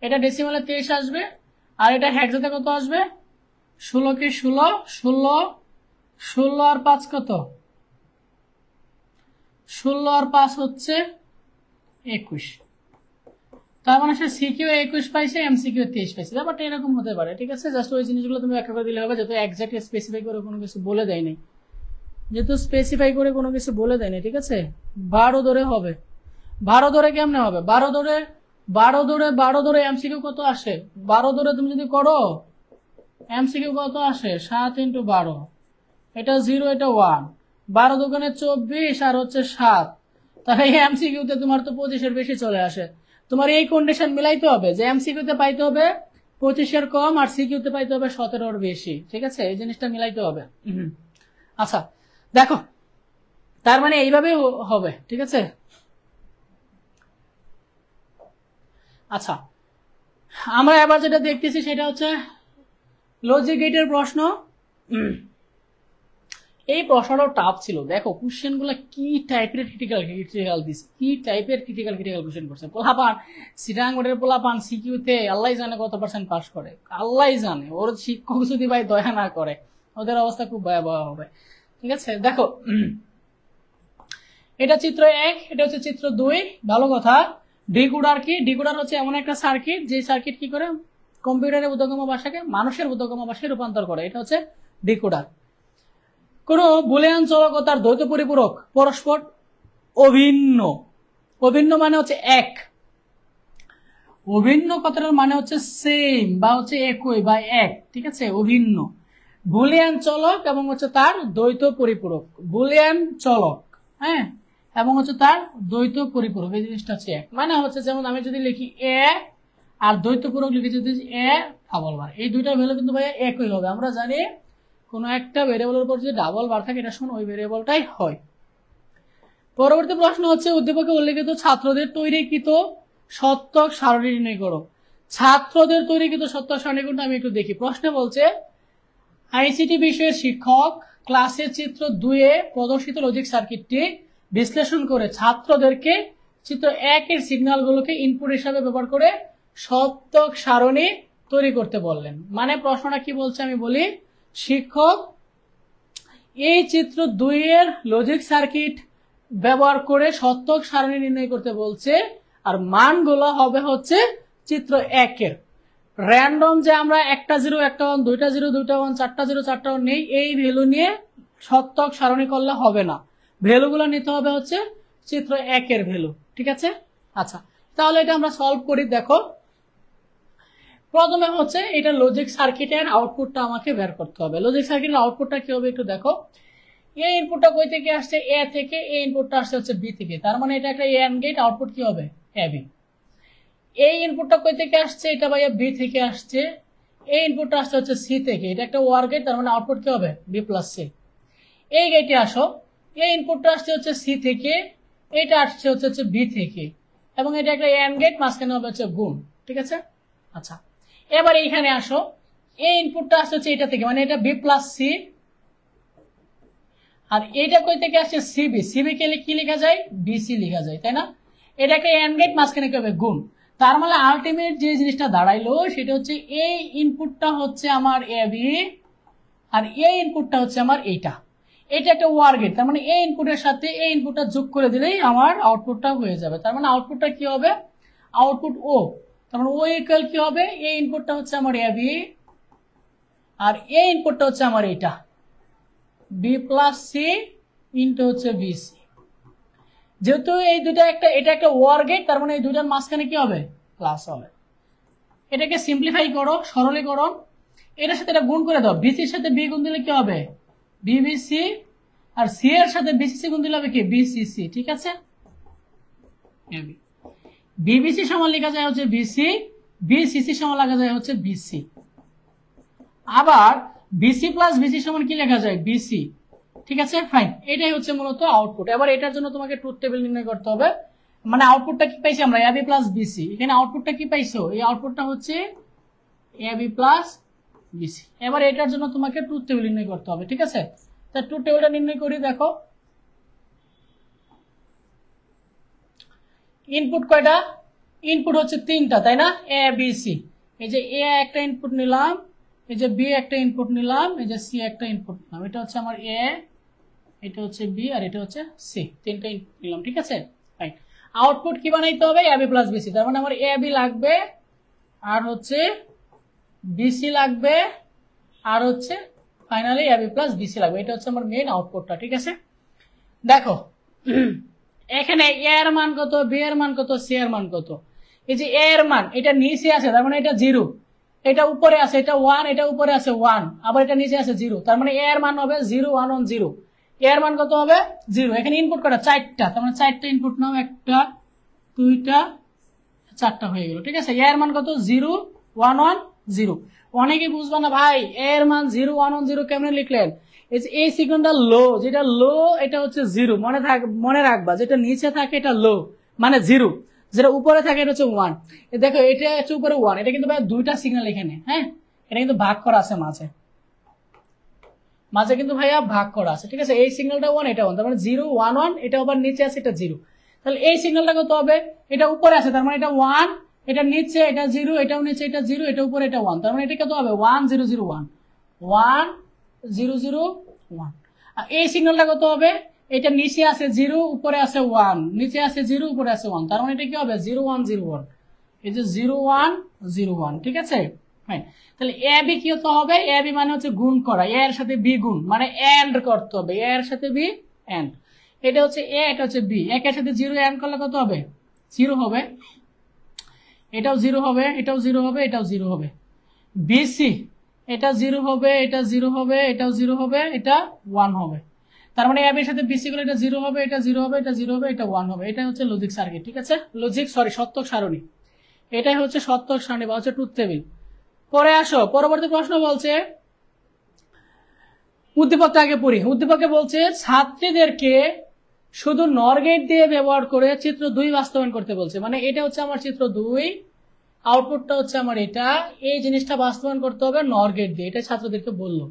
এটা ডেসিমালে 23 আসবে, আর এটা হেক্সাতে কত আসবে, 16 কে 16, 16, 16 আর 5 কত, 16 আর 5 হচ্ছে 21, তার মানে সে সিকিউ 21 পাইছে, এমসিকিউ 23 পাইছে। ব্যাপারটা এরকম হতে পারে, ঠিক আছে, জাস্ট ওই জিনিসগুলো তুমি ব্যাখ্যা করে দিলে হবে, যেহেতু এক্স্যাক্টলি স্পেসিফাই করে কোনো কিছু বলে দেয়নি, ঠিক আছে। 12 ধরে হবে, 12 ধরে কেমনে হবে, 12 ধরে এমসিকিউ কত আসে, 12 ধরে তুমি যদি করো এমসিকিউ কত আসে, 7 × 12, এটা 0, এটা 1, 12 দোকানে 24 আর হচ্ছে 7, তাহলে এমসিকিউতে তোমার তো 25-এর বেশি চলে আসে। তোমার এই কন্ডিশন মিলাইতে হবে যে এমসিকিউতে পাইতে হবে 25-এর কম আর সিকিউতে পাইতে হবে 17-এর বেশি, ঠিক আছে, এই জিনিসটা মিলাইতে হবে। আচ্ছা দেখো, তার মানে এইভাবে হবে, ঠিক আছে। আচ্ছা, আমরা এবার যেটা দেখতেছি সেটা হচ্ছে লজিক গেটের প্রশ্ন। এই প্রশ্নটাও টাফ ছিল, দেখো কোশ্চেন গুলা কি টাইপের ক্রিটিক্যাল দিচ্ছে, কি টাইপের ক্রিটিক্যাল কোশ্চেন করছে। পোলাপান সিটাঙ্গের পোলাপান সিকিউতে আল্লাহ জানে কত % পাস করে, আল্লাহ জানে, ওর শিক্ষক যদি ভাই দয়া না করে ওদের অবস্থা খুব ভয়াবহ হবে, ঠিক আছে। দেখো এটা চিত্র 1, এটা হচ্ছে চিত্র 2, ভালো কথা। ডিকোডার কি, ডিকোডার হচ্ছে এমন একটা সার্কিট যে সার্কিট কি করে কম্পিউটারের বোধগম্য ভাষাকে মানুষের বোধগম্য ভাষায় রূপান্তর করে, এটা হচ্ছে ডিকোডার। কোন বুলিয়ান চলক ও তার দ্বৈত পরিপূরক পরস্পর অভিন্ন, অভিন্ন মানে হচ্ছে এক, অভিন্ন কথাটার মানে হচ্ছে সেম বা হচ্ছে একই বা এক, ঠিক আছে, অভিন্ন। বুলিয়ান চলক এবং হচ্ছে তার দ্বৈত পরিপূরক, বুলিয়ান চলক, হ্যাঁ, এবং হচ্ছে তার দ্বৈত পরিপূরক, এই জিনিসটা হচ্ছে এক, মানে হচ্ছে যেমন আমি যদি লিখি এ আর দ্বৈত পূরক লিখে যদি এ ডাবল বার, এই দুইটা ভ্যালু কিন্তু ভাই একই হবে। আমরা জানি কোনো একটা ভেরিয়েবলের উপর যদি ডাবল বার থাকে এটা শুন ওই ভেরিয়েবলটাই হয়। পরবর্তী প্রশ্ন হচ্ছে উদ্দীপকে উল্লেখিত ছাত্রদের তৈরিকৃত সত্যক সারণী নির্ণয় করো। ছাত্রদের তৈরিকৃত সত্যক সারণী কোনটা আমি একটু দেখি। প্রশ্নে বলছে আইসিটি বিষয়ের শিক্ষক ক্লাসের চিত্র 2-এ প্রদর্শিত লজিক সার্কিটটি বিশ্লেষণ করে ছাত্রদেরকে চিত্র 1-এর সিগন্যালগুলোকে ইনপুট হিসাবে ব্যবহার করে সত্যক সারণী তৈরি করতে বললেন। মানে প্রশ্নটা কি বলছে আমি বলি, শিক্ষক এই চিত্র 2-এর লজিক সার্কিট ব্যবহার করে সত্যক সারণী নির্ণয় করতে বলছে, আর মানগুলো হবে হচ্ছে চিত্র 1-এর। র্যান্ডম যে আমরা একটা 0 একটা 1, দুইটা 0 দুইটা 1, চারটা 0 চারটা 1 নেই, এই ভ্যালু নিয়ে সত্যক সারণী করলে হবে না, ভ্যালুগুলো নিতে হবে হচ্ছে চিত্র 1-এর ভ্যালু, ঠিক আছে। আচ্ছা, তাহলে এটা আমরা সলভ করি। দেখো প্রথমে হচ্ছে এটা লজিক সার্কিটের আউটপুটটা আমাকে বের করতে হবে। লজিক সার্কিটের আউটপুটটা কি হবে একটু দেখো। এই ইনপুটটা কই থেকে আসছে? এ থেকে। এই ইনপুটটা আসছে হচ্ছে বি থেকে, তার মানে এটা একটা এন্ড গেট, আউটপুট কি হবে? A B. এই ইনপুটটা কই থেকে আসছে? এটা ভাইয়া বি থেকে আসছে। এই ইনপুটটা আসছে হচ্ছে সি থেকে, এটা একটা ওয়ার গেট, তার মানে আউটপুট কি হবে? B plus C. এই গেটে আসো, এই ইনপুটটা আসছে হচ্ছে সি থেকে, এটা আসছে হচ্ছে বি থেকে, এবং এটা একটা এন্ড গেট, মাঝখানে হবে হচ্ছে গুণ। ঠিক আছে? আচ্ছা, এবার এইখানে আসো, এই ইনপুটটা আসছে হচ্ছে এটা থেকে, মানে এটা বি প্লাস সি, আর এটা কই থেকে আসছে? সিবি। সিবি কে কি লেখা যায়? বিসি লেখা যায়, তাই না? এটা একটা এন্ড গেট, মাঝখানে কি হবে? গুণ। তার মানে আলটিমেট যে জিনিসটা দাঁড়াইলো সেটা হচ্ছে এই ইনপুটটা হচ্ছে আমার এ বি, আর এই ইনপুটটা হচ্ছে আমার এইটা। এটা একটা ওয়ার গেট, তার মানে এই ইনপুটের সাথে এই ইনপুটটা যোগ করে দিলেই আমার আউটপুটটা হয়ে যাবে। তার মানে আউটপুটটা কি হবে? আউটপুট ও। তার মানে ও ইকুয়াল কি হবে? এই ইনপুটটা হচ্ছে আমার এ বি, আর এই ইনপুটটা হচ্ছে আমার এইটা বি প্লাস সি ইন্টু হচ্ছে বিসি। যেহেতু এই দুটা একটা, এটা একটা ওয়ার গেট, তার মানে এই দুটার মাঝখানে কি হবে? প্লাস হবে। এটাকে সিম্পলিফাই করো, সরলীকরণ, এটার সাথে এটা গুণ করে দাও। বিসির সাথে বি গুণ দিলে কি হবে? বিবিসি, আর সি এর সাথে বিসিসি গুণ দিলে হবে কি? বিসিসি। ঠিক আছে? বিবিসি সমান লেখা যায় হচ্ছে বিসি, বিসিসি সমান লেখা যায় হচ্ছে বিসি। আবার বিসি প্লাস বিসি সমান কি লেখা যায়? বিসি। ঠিক আছে, ফাইন। এটাই হচ্ছে মূলত আউটপুট। এবার এটার জন্য তোমাকে ট্রুথ টেবিল নির্ণয় করতে হবে। মানে আউটপুটটা কি পাইছি আমরা? AB plus BC. এখানে আউটপুটটা কি পাইছো? এই আউটপুটটা হচ্ছে এবি প্লাস বিসি। এবার এটার জন্য তোমাকে ট্রুথ টেবিল নির্ণয় করতে হবে। ঠিক আছে, তা ট্রুথ টেবিলটা নির্ণয় করি। দেখো, ইনপুট কয়টা? ইনপুট হচ্ছে তিনটা, তাই না? A B C. এই যে এ একটা ইনপুট নিলাম, এই যে বি একটা ইনপুট নিলাম, এই যে সি একটা ইনপুট নিলাম। এটা হচ্ছে আমার এ, এটা হচ্ছে বি, আর এটা হচ্ছে সি। তিনটা ইনপুট নিলাম। ঠিক আছে, ফাইন। আউটপুট কি বানাইতে হবে? A B plus BC. তার মানে আমার এ বি লাগবে, আর হচ্ছে বিসি লাগবে, আর হচ্ছে finally A B plus BC লাগবে। এটা হচ্ছে আমার মেইন আউটপুটটা। ঠিক আছে, দেখো এখানে এ এর মান কত, বি এর মান কত, সি এর মান কত? এই যে এ এর মান এটা নিচে আছে, তার মানে এটা 0, এটা উপরে আছে এটা 1, এটা উপরে আছে 1, আবার এটা নিচে আছে 0, তার মানে এ এর মান হবে 0 1 1 0। এ এর মান কত হবে? 0। এখানে ইনপুট কটা? 4টা, তার মানে 4টা ইনপুট নাও, 1টা 2টা 4টা হয়ে গেল। ঠিক আছে, এ এর মান কত? 0 1 1 0। অনেকে বুঝবা না ভাই, এ এর মান 0 1 1 0 কেমনে লিখলেন? এই সিগন্যালটা লো, যেটা লো এটা হচ্ছে 0। মনে রাখবা, যেটা নিচে থাকে এটা লো মানে 0, যেটা উপরে থাকে এটা হচ্ছে 1। দেখো এটা হচ্ছে উপরে 1, এটা কিন্তু ভাই দুইটা সিগন্যাল এখানে। হ্যাঁ, এটা কিন্তু ভাগ করা আছে মাঝে, মাঝে কিন্তু ভাইয়া ভাগ করা আছে। ঠিক আছে, এই সিগন্যালটা 1, এটা 1, তার মানে 0 1 1, এটা আবার নিচে আছে এটা 0। তাহলে এই সিগন্যালটা কত হবে? এটা উপরে আছে, তার মানে এটা 1, এটা নিচে এটা 0, এটাও নিচে এটা 0, এটা উপরে এটা 1, তার মানে এটা কত হবে? 1 0 0 1 1 0 0 1। আর এই সিগন্যালটা কত হবে? এটা নিচে আছে 0, উপরে আছে 1, নিচে আছে 0, উপরে আছে 1, তার মানে এটা কি হবে? 0 1 0 1। এই যে 0 1 0 1। ঠিক আছে, তাহলে এ বি কি হতে হবে? এ বি মানে হচ্ছে গুণ করা, এ এর সাথে বি গুণ, মানে এন্ড করতে হবে, এ এর সাথে বি এন্ড। এটা হচ্ছে এ, এটা হচ্ছে বি, একের সাথে 0 এন্ড করলে কত হবে? 0 হবে। এটাও 0 হবে, এটাও 0 হবে, এটাও 0 হবে। বিসি এটা 0 হবে, এটা 0 হবে, এটাও 0 হবে, এটা 1 হবে। তার মানে এ বির সাথে বিসি গুলো এটা 0 হবে, এটা 0 হবে, এটা 0 হবে, এটা 1 হবে। এটা হচ্ছে লজিক সার্কিট। ঠিক আছে, সত্যক সারণী। এটাই হচ্ছে সত্যক সারণী বা হচ্ছে ট্রুথ টেবিল। পরে আসো, পরবর্তী প্রশ্ন বলছে, উদ্দীপকটা আগে পড়ি। উদ্দীপকে বলছে ছাত্রীদেরকে শুধু নর গেট দিয়ে ব্যবহার করে চিত্র 2 বাস্তবায়ন করতে বলছে। মানে এটা হচ্ছে আমার চিত্র 2, আউটপুটটা হচ্ছে আমার এটা, এই জিনিসটা বাস্তবায়ন করতে হবে নর গেট দিয়ে, এটা ছাত্রদেরকে বললো।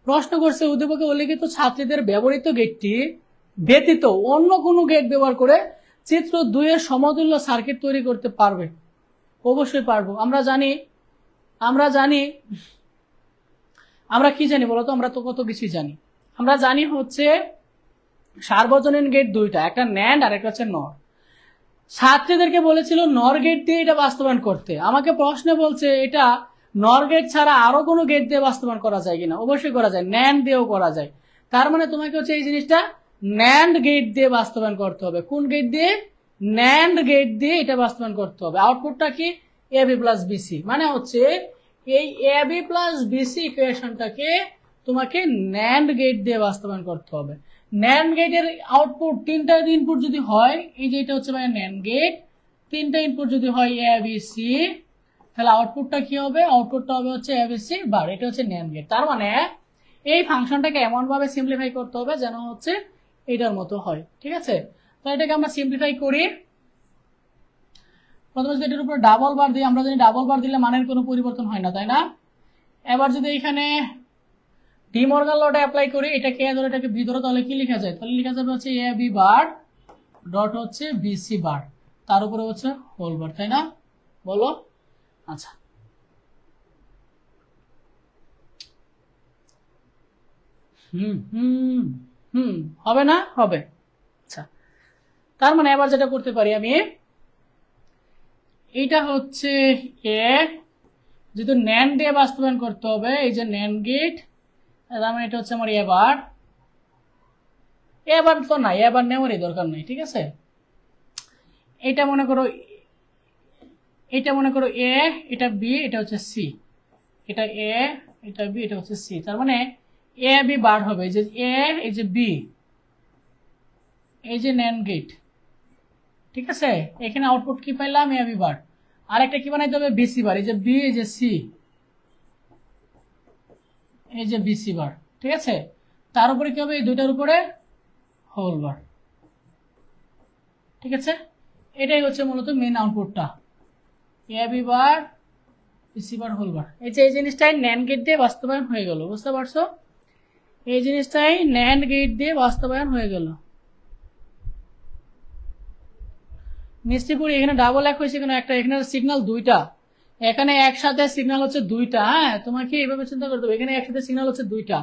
প্রশ্ন করছে উদ্দীপকে উল্লেখিত ছাত্রীদের ব্যবহৃত গেটটি ব্যতীত অন্য কোনো গেট ব্যবহার করে চিত্র 2 এর সমতুল্য সার্কিট তৈরি করতে পারবে? অবশ্যই পারবো। আমরা কি জানি বলতো? আমরা তো কত কিছু জানি। আমরা জানি হচ্ছে সার্বজনীন গেট দুইটা, একটা ন্যান্ড আর একটা হচ্ছে নর। ছাত্রীদেরকে বলেছিল নর গেট দিয়ে এটা বাস্তবায়ন করতে। আমাকে প্রশ্নে বলছে এটা নর গেট ছাড়া আরো কোনো গেট দিয়ে বাস্তবায়ন করা যায় কিনা? অবশ্যই করা যায়, ন্যান্ড দিয়েও করা যায়। তার মানে তোমাকে হচ্ছে এই জিনিসটা ন্যান্ড গেট দিয়ে বাস্তবায়ন করতে হবে। কোন গেট দিয়ে? ন্যান্ড গেট দিয়ে এটা বাস্তবায়ন করতে হবে। আউটপুটটা কি? A B plus BC. মানে হচ্ছে এই এ বি প্লাস বিসি ইকুয়েশনটাকে তোমাকে ন্যান্ড গেট দিয়ে বাস্তবায়ন করতে হবে। ন্যান্ড গেটের আউটপুট 3টা ইনপুট যদি হয়, এই যে এটা হচ্ছে ভাই ন্যান্ড গেট, 3টা ইনপুট যদি হয় এ বি সি, তাহলে আউটপুটটা কি হবে? আউটপুটটা হবে হচ্ছে এ বি সি বার। এটা হচ্ছে ন্যান্ড গেট। তার মানে এই ফাংশনটাকে এমন ভাবে সিম্পলিফাই করতে হবে যেন হচ্ছে এটার মতো হয়। ঠিক আছে, তো এটাকে আমরা সিম্পলিফাই করি। প্রথমে যদি এটার উপর ডাবল বার দিই, আমরা জানি ডাবল বার দিলে মানের কোনো পরিবর্তন হয় না, তাই না? এবার যদি এখানে ডি মর্গান লটা অ্যাপ্লাই করি, এটাকে এ ধরে এটাকে বি ধরো, তাহলে কি লেখা যায়? তাহলে লেখা যাবে হচ্ছে এ বি বার ডট হচ্ছে বি সি বার, তার উপরে হচ্ছে হোল বার, তাই না? বলো। আচ্ছা, হবে না? হবে। আচ্ছা, তার মানে এবার যেটা করতে পারি আমি, এইটা হচ্ছে এ, যেহেতু ন্যান্ড দিয়ে বাস্তবায়ন করতে হবে, এই যে ন্যান্ড গেট, তার মানে এটা হচ্ছে আমার এবার তো নাই, এবার নেওয়ারই দরকার নেই। ঠিক আছে, এটা মনে করো এ, এটা বি, এটা হচ্ছে সি, এটা এ, এটা বি, এটা হচ্ছে সি। তার মানে এ বি বার হবে, এই যে এ, এই যে বি, এই যে ন্যান্ড গেট। ঠিক আছে, এখানে আউটপুট কি পাইলাম? এ বি বার। আর একটা কি বানাইতে হবে? বিসি বার, এই যে বি, এই যে সি, এই যে বিসি বার। ঠিক আছে, তার উপরে কি হবে? এই দুইটার উপরে হোল বার। ঠিক আছে, এটাই হচ্ছে মূলত মেন আউটপুটটা, A B bar BC bar whole bar. এই যে এই জিনিসটাই ন্যান্ড গেট দিয়ে বাস্তবায়ন হয়ে গেল, বুঝতে পারছো? এই জিনিসটাই ন্যান্ড গেট দিয়ে বাস্তবায়ন হয়ে গেল। মিষ্টিপুরি এখানে ডাবল এক হয়েছে কেন? একটা এখানে সিগন্যাল দুইটা, এখানে একসাথে সিগন্যাল হচ্ছে দুইটা। হ্যাঁ, তোমাকে এইভাবে চিন্তা করতে হবে, এখানে একসাথে সিগন্যাল হচ্ছে দুইটা।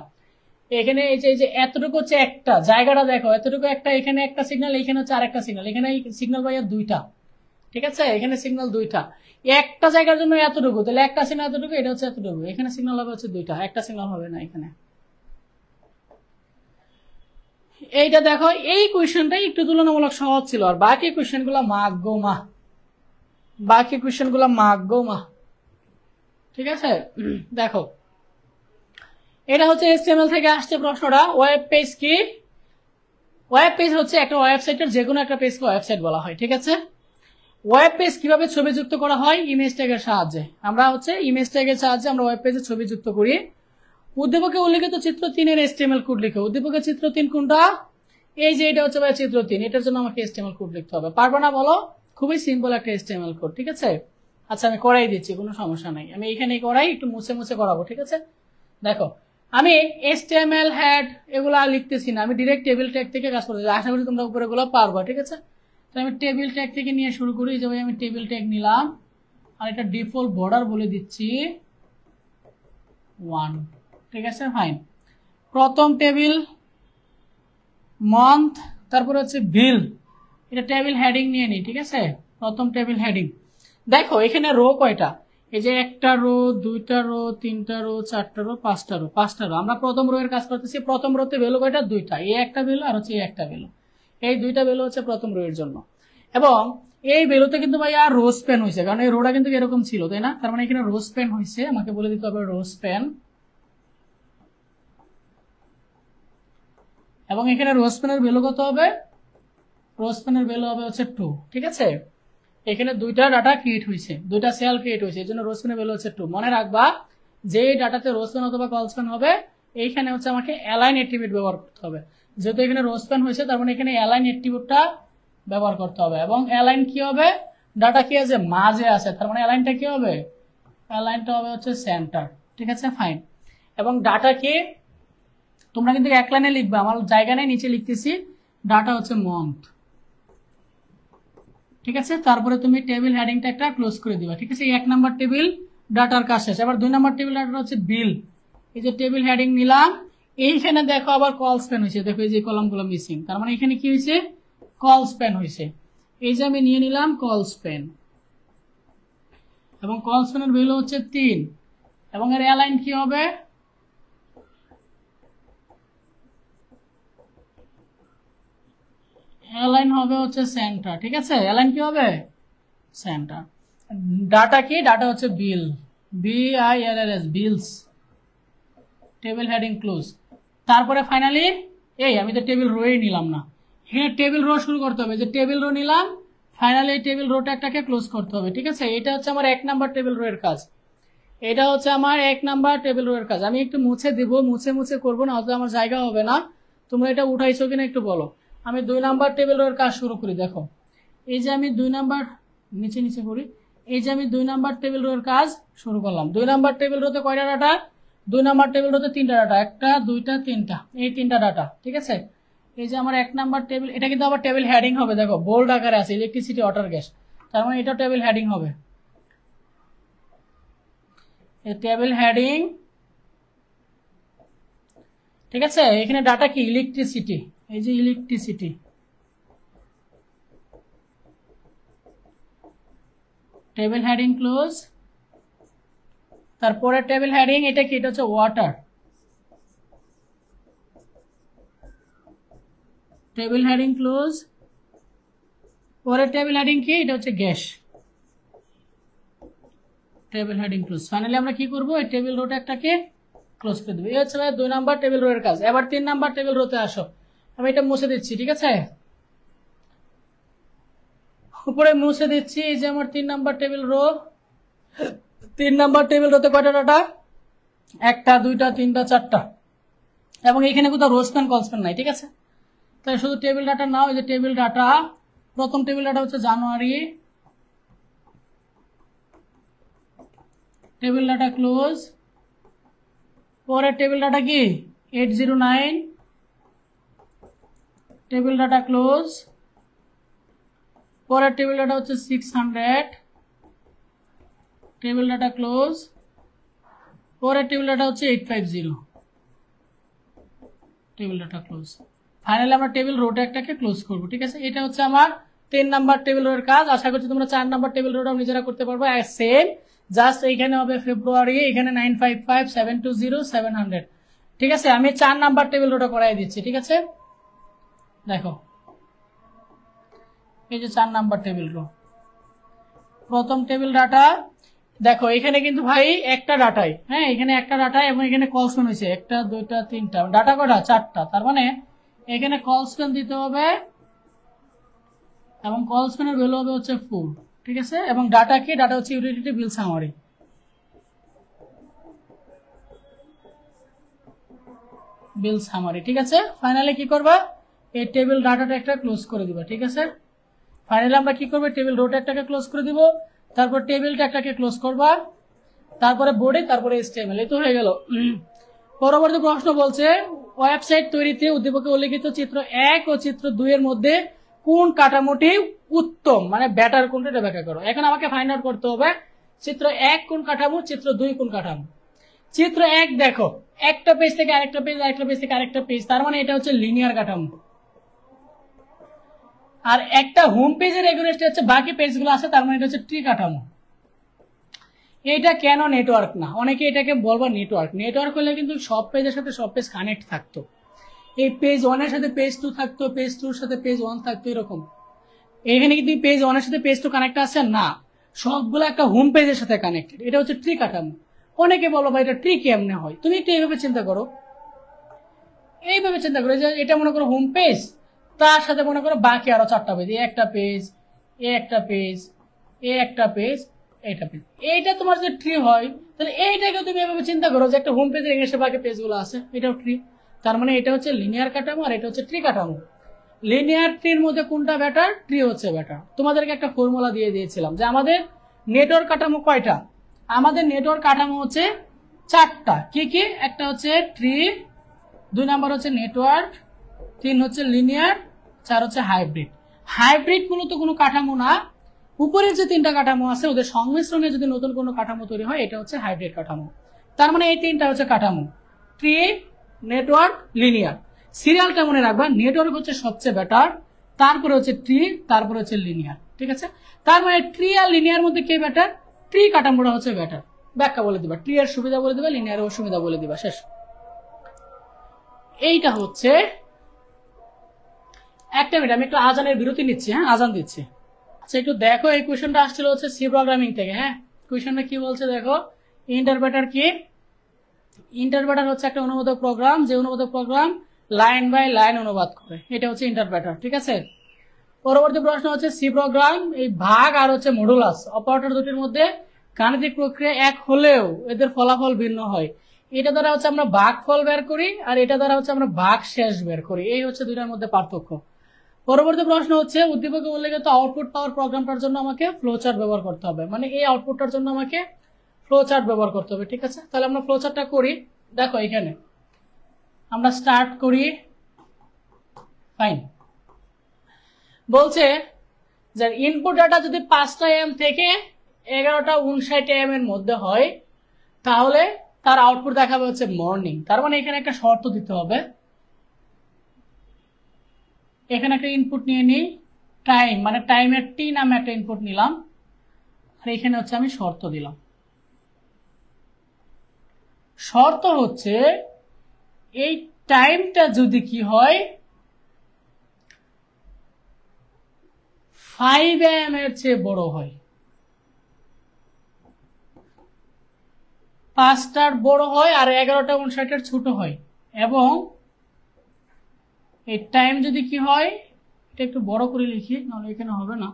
এখানে এই যে এতটুকু হচ্ছে একটা, জায়গাটা দেখো, এতটুকু একটা, এখানে একটা সিগন্যাল, এখানে হচ্ছে আরেকটা সিগন্যাল, এখানে সিগন্যাল ভাইয়া দুইটা। ঠিক আছে, এখানে সিগন্যাল দুইটা, একটা জায়গার জন্য এতটুকু, তাহলে একটা সিগন্যাল এতটুকু, এটা হচ্ছে এতটুকু, এখানে সিগন্যাল হবে হচ্ছে দুইটা, একটা সিগন্যাল হবে না এখানে। এইটা দেখো, এই কোয়েশ্চেনটাই একটু তুলনামূলক সহজ ছিল, আর বাকি কোয়েশ্চেন গুলা মাগ গো মা। ঠিক আছে, দেখো এটা হচ্ছে HTML থেকে আসছে প্রশ্নটা। ওয়েব পেজ কি? ওয়েব পেজ হচ্ছে একটা ওয়েবসাইটের যে কোনো একটা পেজকে ওয়েবসাইট বলা হয়। ঠিক আছে, ওয়েব পেজ কিভাবে ছবি যুক্ত করা হয়? ইমেজ ট্যাগের সাহায্যে। আমরা হচ্ছে ইমেজ ট্যাগের সাহায্যে আমরা ওয়েব পেজে ছবি যুক্ত করি। উদ্দীপকে উল্লিখিত চিত্র 3 এর HTML কোড লিখো। উদ্দীপকের চিত্র 3 কোনটা? এই যে এটা হচ্ছে ভাই চিত্র 3, এটার জন্য আমাকে HTML কোড লিখতে হবে। পারবো না বলো? খুবই সিম্পল একটা HTML কোড। ঠিক আছে, আচ্ছা আমি করাই দিচ্ছি, কোনো সমস্যা নাই, আমি এখানে করাই, একটু মুছে মুছে করাবো। ঠিক আছে, দেখো আমি HTML হেড এগুলা লিখতেছি না, আমি ডিরেক্ট টেবিল ট্যাগ থেকে কাজ করতেছি। আশা করি তোমরা উপরে এগুলো পারবা। ঠিক আছে, তো আমি টেবিল ট্যাগ থেকে নিয়ে শুরু করি। যে আমি টেবিল ট্যাগ নিলাম, আর এটা ডিফল্ট বর্ডার বলে দিচ্ছি 1। ঠিক আছে, ফাইন। প্রথম টেবিল মান্থ, তারপরে হচ্ছে বিল, এটা টেবিল হেডিং নিয়ে নিই। ঠিক আছে, প্রথম টেবিল হেডিং। দেখো এখানে রো কয়টা? এই যে একটা রো, দুইটা রো, তিনটা রো, চারটা রো, পাঁচটা রো। আমরা প্রথম রো এর কাজ করতেছি। প্রথম রোতে ভ্যালু কয়টা? দুইটা, এই একটা ভ্যালু আর হচ্ছে এই একটা ভ্যালু। এই দুইটা ভ্যালু হচ্ছে প্রথম রো এর জন্য। এবং এই ভ্যালুতে কিন্তু ভাই আর রো স্প্যান হয়েছে, কারণ এই রোটা কিন্তু এরকম ছিল, তাই না? তার মানে এখানে রো স্প্যান হয়েছে, আমাকে বলে দিতে হবে রো স্প্যান। এবং এখানে রো স্প্যানের ভ্যালু কত হবে? রো স্প্যানের ভ্যালু হবে হচ্ছে 2। ঠিক আছে, এখানে দুইটা ডাটা ক্রিয়েট হয়েছে, দুইটা সেল ক্রিয়েট হয়েছে, এই জন্য রো স্প্যানের ভ্যালু হচ্ছে 2। মনে রাখবা যে ডাটাতে রো স্প্যান অথবা কল স্প্যান হবে, এইখানে হচ্ছে আমাকে অ্যালাইন অ্যাট্রিবিউট ব্যবহার করতে হবে। যেহেতু এখানে রো স্প্যান হয়েছে, তার মানে এখানে অ্যালাইন অ্যাট্রিবিউটটা ব্যবহার করতে হবে। এবং অ্যালাইন কি হবে? ডাটা কি আছে? মাঝে আছে, তার মানে অ্যালাইনটা কি হবে? অ্যালাইনটা হবে হচ্ছে সেন্টার। ঠিক আছে, ফাইন। এবং ডাটা কি? তোমরা কিন্তু এক লাইনে লিখবে, আমার জায়গা নেই, নিচে লিখতেছি ডাটা হচ্ছে মান্থ। ঠিক আছে, তারপরে তুমি টেবিল হেডিংটা একটা ক্লোজ করে দিবা। ঠিক আছে, 1 নাম্বার টেবিল ডাটার কাজ শেষ। এবার 2 নাম্বার টেবিল ডাটা হচ্ছে বিল। এই যে টেবিল হেডিং নিলাম, এইখানে দেখো আবার কল স্প্যান হয়েছে, দেখো এই যে কলামগুলো মিসিং, তার মানে এখানে কি হয়েছে? কল স্প্যান হয়েছে। এই যে আমি নিয়ে নিলাম কল স্প্যান, এবং কল স্প্যানের ভ্যালু হচ্ছে 3। এবং এর অ্যালাইন কি হবে? অ্যালাইন হবে হচ্ছে সেন্টার। ঠিক আছে, অ্যালাইন কি হবে? সেন্টার। ডাটা কি? ডাটা হচ্ছে bill, BILLS, bills. Table heading close. তারপরে ফাইনালি এই আমি তো টেবিল রোই নিলাম না, এখানে টেবিল রো শুরু করতে হবে, যে টেবিল রো নিলাম, ফাইনালি টেবিল রোটা একটাকে ক্লোজ করতে হবে। ঠিক আছে, এটা হচ্ছে আমার 1 নাম্বার টেবিল রো এর কাজ, এটা হচ্ছে আমার 1 নাম্বার টেবিল রো এর কাজ। আমি একটু মুছে দিব, মুছে মুছে করবো না, হয়তো আমার জায়গা হবে না। তোমরা এটা উঠাইছো কিনা একটু বলো। আমি 2 নাম্বার টেবিল রো এর কাজ শুরু করি। দেখো এই যে আমি 2 নাম্বার নিচে নিচে করি, এই যে আমি 2 নাম্বার টেবিল রো এর কাজ শুরু করলাম। 2 নাম্বার টেবিল রোতে কয়টা ডাটা? 2 নাম্বার টেবিল রোতে 3টা ডাটা, 1টা 2টা 3টা, এই 3টা ডাটা। ঠিক আছে, এই যে আমার 1 নাম্বার টেবিল, এটা কিন্তু আবার টেবিল হেডিং হবে। দেখো বোল্ড আকারে আছে ইলেকট্রিসিটি ওয়াটার গ্যাস, তার মানে এটা টেবিল হেডিং হবে। এই টেবিল হেডিং, ঠিক আছে। এখানে ডাটা কি? ইলেকট্রিসিটি, এই যে ইলেকট্রিসিটি, টেবিল হেডিং ক্লোজ। তারপরে টেবিল হেডিং এটা কি? এটা হচ্ছে ওয়াটার, টেবিল হেডিং ক্লোজ। পরে টেবিল হেডিং কি? এটা হচ্ছে gas, table heading close. Finally আমরা কি করব? এই টেবিল রোটা একটাকে ক্লোজ করে দেবো। এই হচ্ছে 2 নাম্বার টেবিল রো এর কাজ। এবার 3 নাম্বার টেবিল রোতে আসো, আমি এটা মুছে দিচ্ছি। ঠিক আছে, উপরে মুছে দিচ্ছি। এই যে আমার 3 number table row, 3 number table রোতে কয়টা ডাটা? 1টা 2টা 3টা 4টা, এবং এখানে কোথাও রো স্প্যান কল স্প্যান নাই। ঠিক আছে, তাই শুধু টেবিল ডাটা নাও। এই যে টেবিল ডাটা, প্রথম টেবিল ডাটা হচ্ছে জানুয়ারি, টেবিল ডাটা ক্লোজ। পরের টেবিল ডাটা কি? 809, টেবিল ডাটা ক্লোজ। পরের টেবিল ডাটা হচ্ছে 600, টেবিল ডাটা ক্লোজ। পরের টেবিল ডাটা হচ্ছে 850, টেবিল ডাটা ক্লোজ। ফাইনালি আমরা টেবিল রোটা একটাকে ক্লোজ করব। ঠিক আছে, এটা হচ্ছে আমার 3 নাম্বার টেবিল রোর কাজ। আশা করছি তোমরা 4 নাম্বার টেবিল রোটাও নিজেরা করতে পারবে। সেম, জাস্ট এইখানে হবে ফেব্রুয়ারি, এখানে 955 720 700। ঠিক আছে, আমি 4 নাম্বার টেবিল রোটা করাই দিচ্ছি। ঠিক আছে, দেখো এই যে 4 নাম্বার টেবিল রো, প্রথম টেবিল ডাটা। দেখো এখানে কিন্তু ভাই একটা ডাটাই, হ্যাঁ এখানে একটা ডাটা, এবং এখানে কলস্টোন হয়েছে 1টা 2টা 3টা, ডাটা কটা? 4টা। তার মানে এখানে কলস্টোন দিতে হবে, এবং কলস্টোনের ভ্যালু হবে হচ্ছে 4। ঠিক আছে, এবং ডাটা কি? ডাটা হচ্ছে ইউটিলিটি বিল সামারি, বিল সামারি। ঠিক আছে, ফাইনালি কি করবা? এই টেবিল ডাটাটা একটা ক্লোজ করে দিবা। ঠিক আছে, ফাইনালি আমরা কি করবো? টেবিল রোটা একটাকে ক্লোজ করে দিব, তারপর টেবিলটা একটাকে ক্লোজ করবা, তারপরে বডি, তারপরে HTML। এই তো হয়ে গেল। পরবর্তী প্রশ্ন বলছে, ওয়েবসাইট তৈরিতে উদ্দীপকে উল্লেখিত চিত্র 1 ও চিত্র 2 এর মধ্যে কোন কাঠামোটি উত্তম, মানে বেটার কোনটা, এটা ব্যাখ্যা করো। এখন আমাকে ফাইন্ড আউট করতে হবে চিত্র 1 কোন কাঠামো, চিত্র 2 কোন কাঠামো। চিত্র 1 দেখো, একটা পেজ থেকে আরেকটা পেজ, আরেকটা পেজ থেকে আরেকটা পেজ, তার মানে এটা হচ্ছে লিনিয়ার কাঠামো। আর একটা হোম পেজের এগেইনস্টে হচ্ছে বাকি পেজগুলো আছে, তার মানে এটা হচ্ছে ট্রি কাঠামো। এটা কেন নেটওয়ার্ক না? অনেকে এটাকে বলবা নেটওয়ার্ক। নেটওয়ার্ক হলে কিন্তু সব পেজের সাথে সব পেজ কানেক্ট থাকতো, এই পেজ 1 এর সাথে পেজ 2 থাকতো, পেজ 2 এর সাথে পেজ 1 থাকতো, এরকম। এখানে কিন্তু পেজ 1 এর সাথে পেজ 2 কানেক্ট আছে না, সবগুলো একটা হোম পেজের সাথে কানেক্টেড। এটা হচ্ছে ট্রি কাঠামো। অনেকে বলো ভাই এটা ট্রি কেমনে হয়? তুমি একটু এইভাবে চিন্তা করো, এইভাবে চিন্তা করো যে এটা মনে করো হোম পেজ, তার সাথে মনে করো বাকি আরো 4টা পেজ, একটা পেজ, একটা পেজ, একটা পেজ, এটা পেজ। এইটা তোমার যে ট্রি হয়, তাহলে এইটাকে তুমি এভাবে চিন্তা করো যে একটা হোম পেজের এগেইনস্টে বাকি পেজগুলো আছে, এটাও ট্রি। তার মানে এটা হচ্ছে লিনিয়ার কাঠামো, আর এটা হচ্ছে ট্রি কাঠামো। লিনিয়ার ট্রির মধ্যে কোনটা বেটার? ট্রি হচ্ছে বেটার। তোমাদেরকে একটা ফর্মুলা দিয়ে দিয়েছিলাম যে আমাদের নেটওয়ার্ক কাঠামো কয়টা? আমাদের নেটওয়ার্ক কাঠামো হচ্ছে 4টা। কি কি? একটা হচ্ছে ট্রি, 2 নাম্বার হচ্ছে নেটওয়ার্ক, 3 হচ্ছে লিনিয়ার, 4 হচ্ছে হাইব্রিড। হাইব্রিড মূলত কোনো কাঠামো না, উপরের যে 3টা কাঠামো আছে ওদের সংমিশ্রণে যদি নতুন কোনো কাঠামো তৈরি হয়, এটা হচ্ছে হাইব্রিড কাঠামো। তার মানে এই 3টা হচ্ছে কাঠামো, ট্রি, নেটওয়ার্ক, লিনিয়ার। সিরিয়ালটা মনে রাখবা, নেটওয়ার্ক হচ্ছে সবচেয়ে বেটার, তারপরে হচ্ছে ট্রি, তারপরে হচ্ছে লিনিয়ার। ঠিক আছে, তার মানে ট্রি আর লিনিয়ার মধ্যে কে বেটার? ট্রি কাঠামোটা হচ্ছে বেটার। ব্যাখ্যা বলে দিবা, ট্রি এর সুবিধা বলে দিবা, লিনিয়ারের অসুবিধা বলে দিবা, শেষ। এইটা হচ্ছে একটা মিনিট, আমি একটু আজানের বিরতি নিচ্ছি। হ্যাঁ, আজান দিচ্ছি। আচ্ছা একটু দেখো, এই কোয়েশনটা আসছিল হচ্ছে সি প্রোগ্রামিং থেকে। হ্যাঁ, কোয়েশনটা কি বলছে দেখো, ইন্টারপ্রেটার কি? ইন্টারপ্রেটার হচ্ছে একটা অনুবাদক প্রোগ্রাম, যে অনুবাদক প্রোগ্রাম লাইন বাই লাইন অনুবাদ করে, এটা হচ্ছে ইন্টারপ্রেটার। ঠিক আছে, পরবর্তী প্রশ্ন হচ্ছে সি প্রোগ্রাম। এই ভাগ আর হচ্ছে মডুলাস অপারেটর দুটির মধ্যে গাণিতিক প্রক্রিয়া এক হলেও এদের ফলাফল ভিন্ন হয়। এটা দ্বারা হচ্ছে আমরা ভাগফল বের করি, আর এটা দ্বারা হচ্ছে আমরা ভাগ শেষ বের করি। এই হচ্ছে দুইটার মধ্যে পার্থক্য। পরবর্তী প্রশ্ন হচ্ছে উদ্দীপকে উল্লেখিত আউটপুট পাওয়ার প্রোগ্রামটার জন্য আমাকে ফ্লোচার্ট ব্যবহার করতে হবে, মানে এই আউটপুটটার জন্য আমাকে ফ্লোচার্ট ব্যবহার করতে হবে। ঠিক আছে, তাহলে আমরা ফ্লোচার্টটা করি। দেখো এখানে আমরা স্টার্ট করি। ফাইন, বলছে যে ইনপুট ডাটা যদি 5টা AM থেকে 11:59 AM এর মধ্যে হয়, তাহলে তার আউটপুট দেখাবে হচ্ছে মর্নিং। তার মানে এখানে একটা শর্ত দিতে হবে। এখানে একটা ইনপুট নিয়ে নিই টাইম, মানে টাইমের টি নামে একটা ইনপুট নিলাম, আর এখানে হচ্ছে আমি শর্ত দিলাম। শর্ত হচ্ছে এই টাইমটা যদি কি হয় 5 AM এর চেয়ে বড় হয়, 5টার বড় হয় আর 11:59 ছোট হয়, এবং এই টাইম যদি কি হয়, এটা একটু বড় করে লিখি নাহলে এখানে হবে না।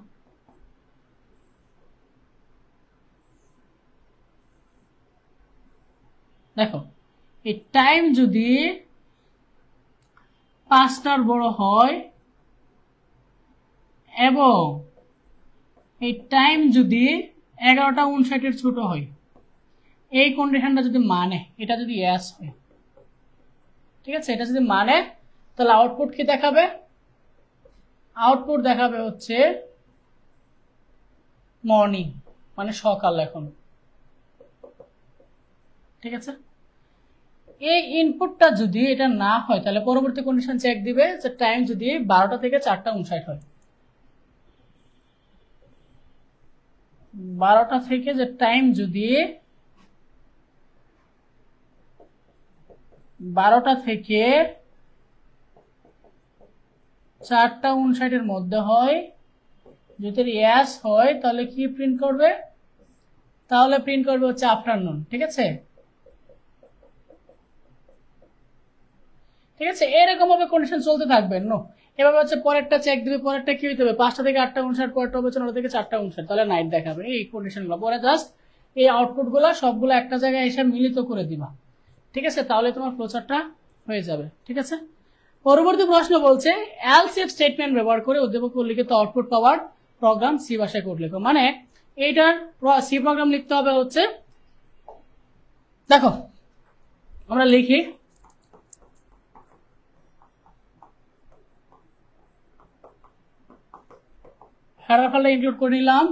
দেখো এই টাইম যদি 5টার বড় হয় এবং এই টাইম যদি 11:59 ছোট হয়, এই কন্ডিশনটা যদি মানে, এটা যদি ইয়েস হয়, ঠিক আছে, এটা যদি মানে, তাহলে আউটপুট কি দেখাবে? আউটপুট দেখাবে হচ্ছে মর্নিং, মানে সকাল এখন। ঠিক আছে, এই ইনপুটটা যদি এটা না হয়, তাহলে পরবর্তী কন্ডিশন চেক দিবে যে টাইম যদি 12টা থেকে 4:59 হয়, 12টা থেকে যে টাইম যদি 12টা থেকে 4:59 মধ্যে হয়, যদি ইয়েস হয় তাহলে কি প্রিন্ট করবে? তাহলে প্রিন্ট করবে হচ্ছে আফটারনুন। ঠিক আছে, ঠিক আছে, এরকম ভাবে কন্ডিশন চলতে থাকবে। নো, এভাবে হচ্ছে পরেরটা চেক দিবে, পরেরটা কি হইতে হবে 5টা থেকে 8:59, পরেরটা হবে 9টা থেকে 4:59, তাহলে নাইট দেখাবে। এই কন্ডিশনগুলো পরে জাস্ট এই আউটপুট গুলো সবগুলো একটা জায়গায় এসে মিলিত করে দিবা। ঠিক আছে, তাহলে তোমার ফ্লোচার্টটা হয়ে যাবে। ঠিক আছে, পরবর্তী প্রশ্ন বলছে এলস ইফ স্টেটমেন্ট ব্যবহার করে উদ্দীপক উল্লিখিত আউটপুট পাওয়ার প্রোগ্রাম সি ভাষায় কোড লেখো। মানে এইটার সি প্রোগ্রাম লিখতে হবে হচ্ছে, দেখো আমরা লিখি হেডার ফাইলটা ইনক্লুড করে নিলাম।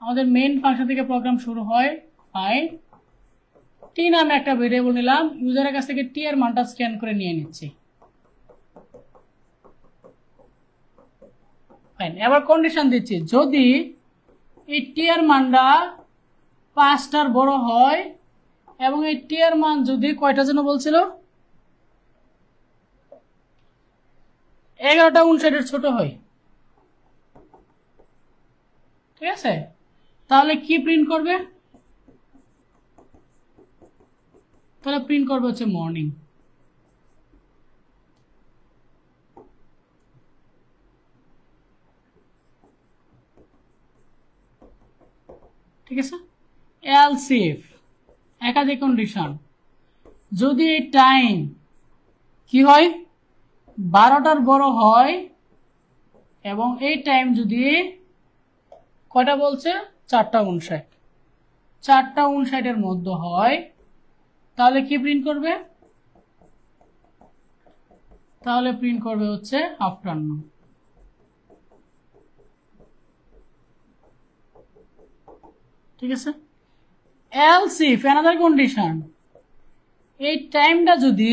আমাদের মেইন ফাংশন থেকে প্রোগ্রাম শুরু হয়। ফাইন, টি নামে একটা ভেরিয়েবল নিলাম, ইউজারের কাছ থেকে টি এর মানটা স্ক্যান করে নিয়ে নিচ্ছি। ফাইন, এবার কন্ডিশন দিচ্ছি, যদি এই টি এর মানটা 5টার বড় হয় এবং এই টি এর মান যদি কয়টা যেন বলছিল 11:59 ছোট হয়, ঠিক আছে, তাহলে কি প্রিন্ট করবে? তাহলে প্রিন্ট করবে হচ্ছে মর্নিং। ঠিক আছে, এলস ইফ একাধিক কন্ডিশন, যদি টাইম কি হয় 12টার বড় হয় এবং এই টাইম যদি কয়টা বলছে 4:59, 4:59 মধ্যে হয়, তাহলে কি প্রিন্ট করবে? তাহলে প্রিন্ট করবে হচ্ছে আফটারনুন। ঠিক আছে, এলস ইফ অ্যানাদার কন্ডিশন, এই টাইমটা যদি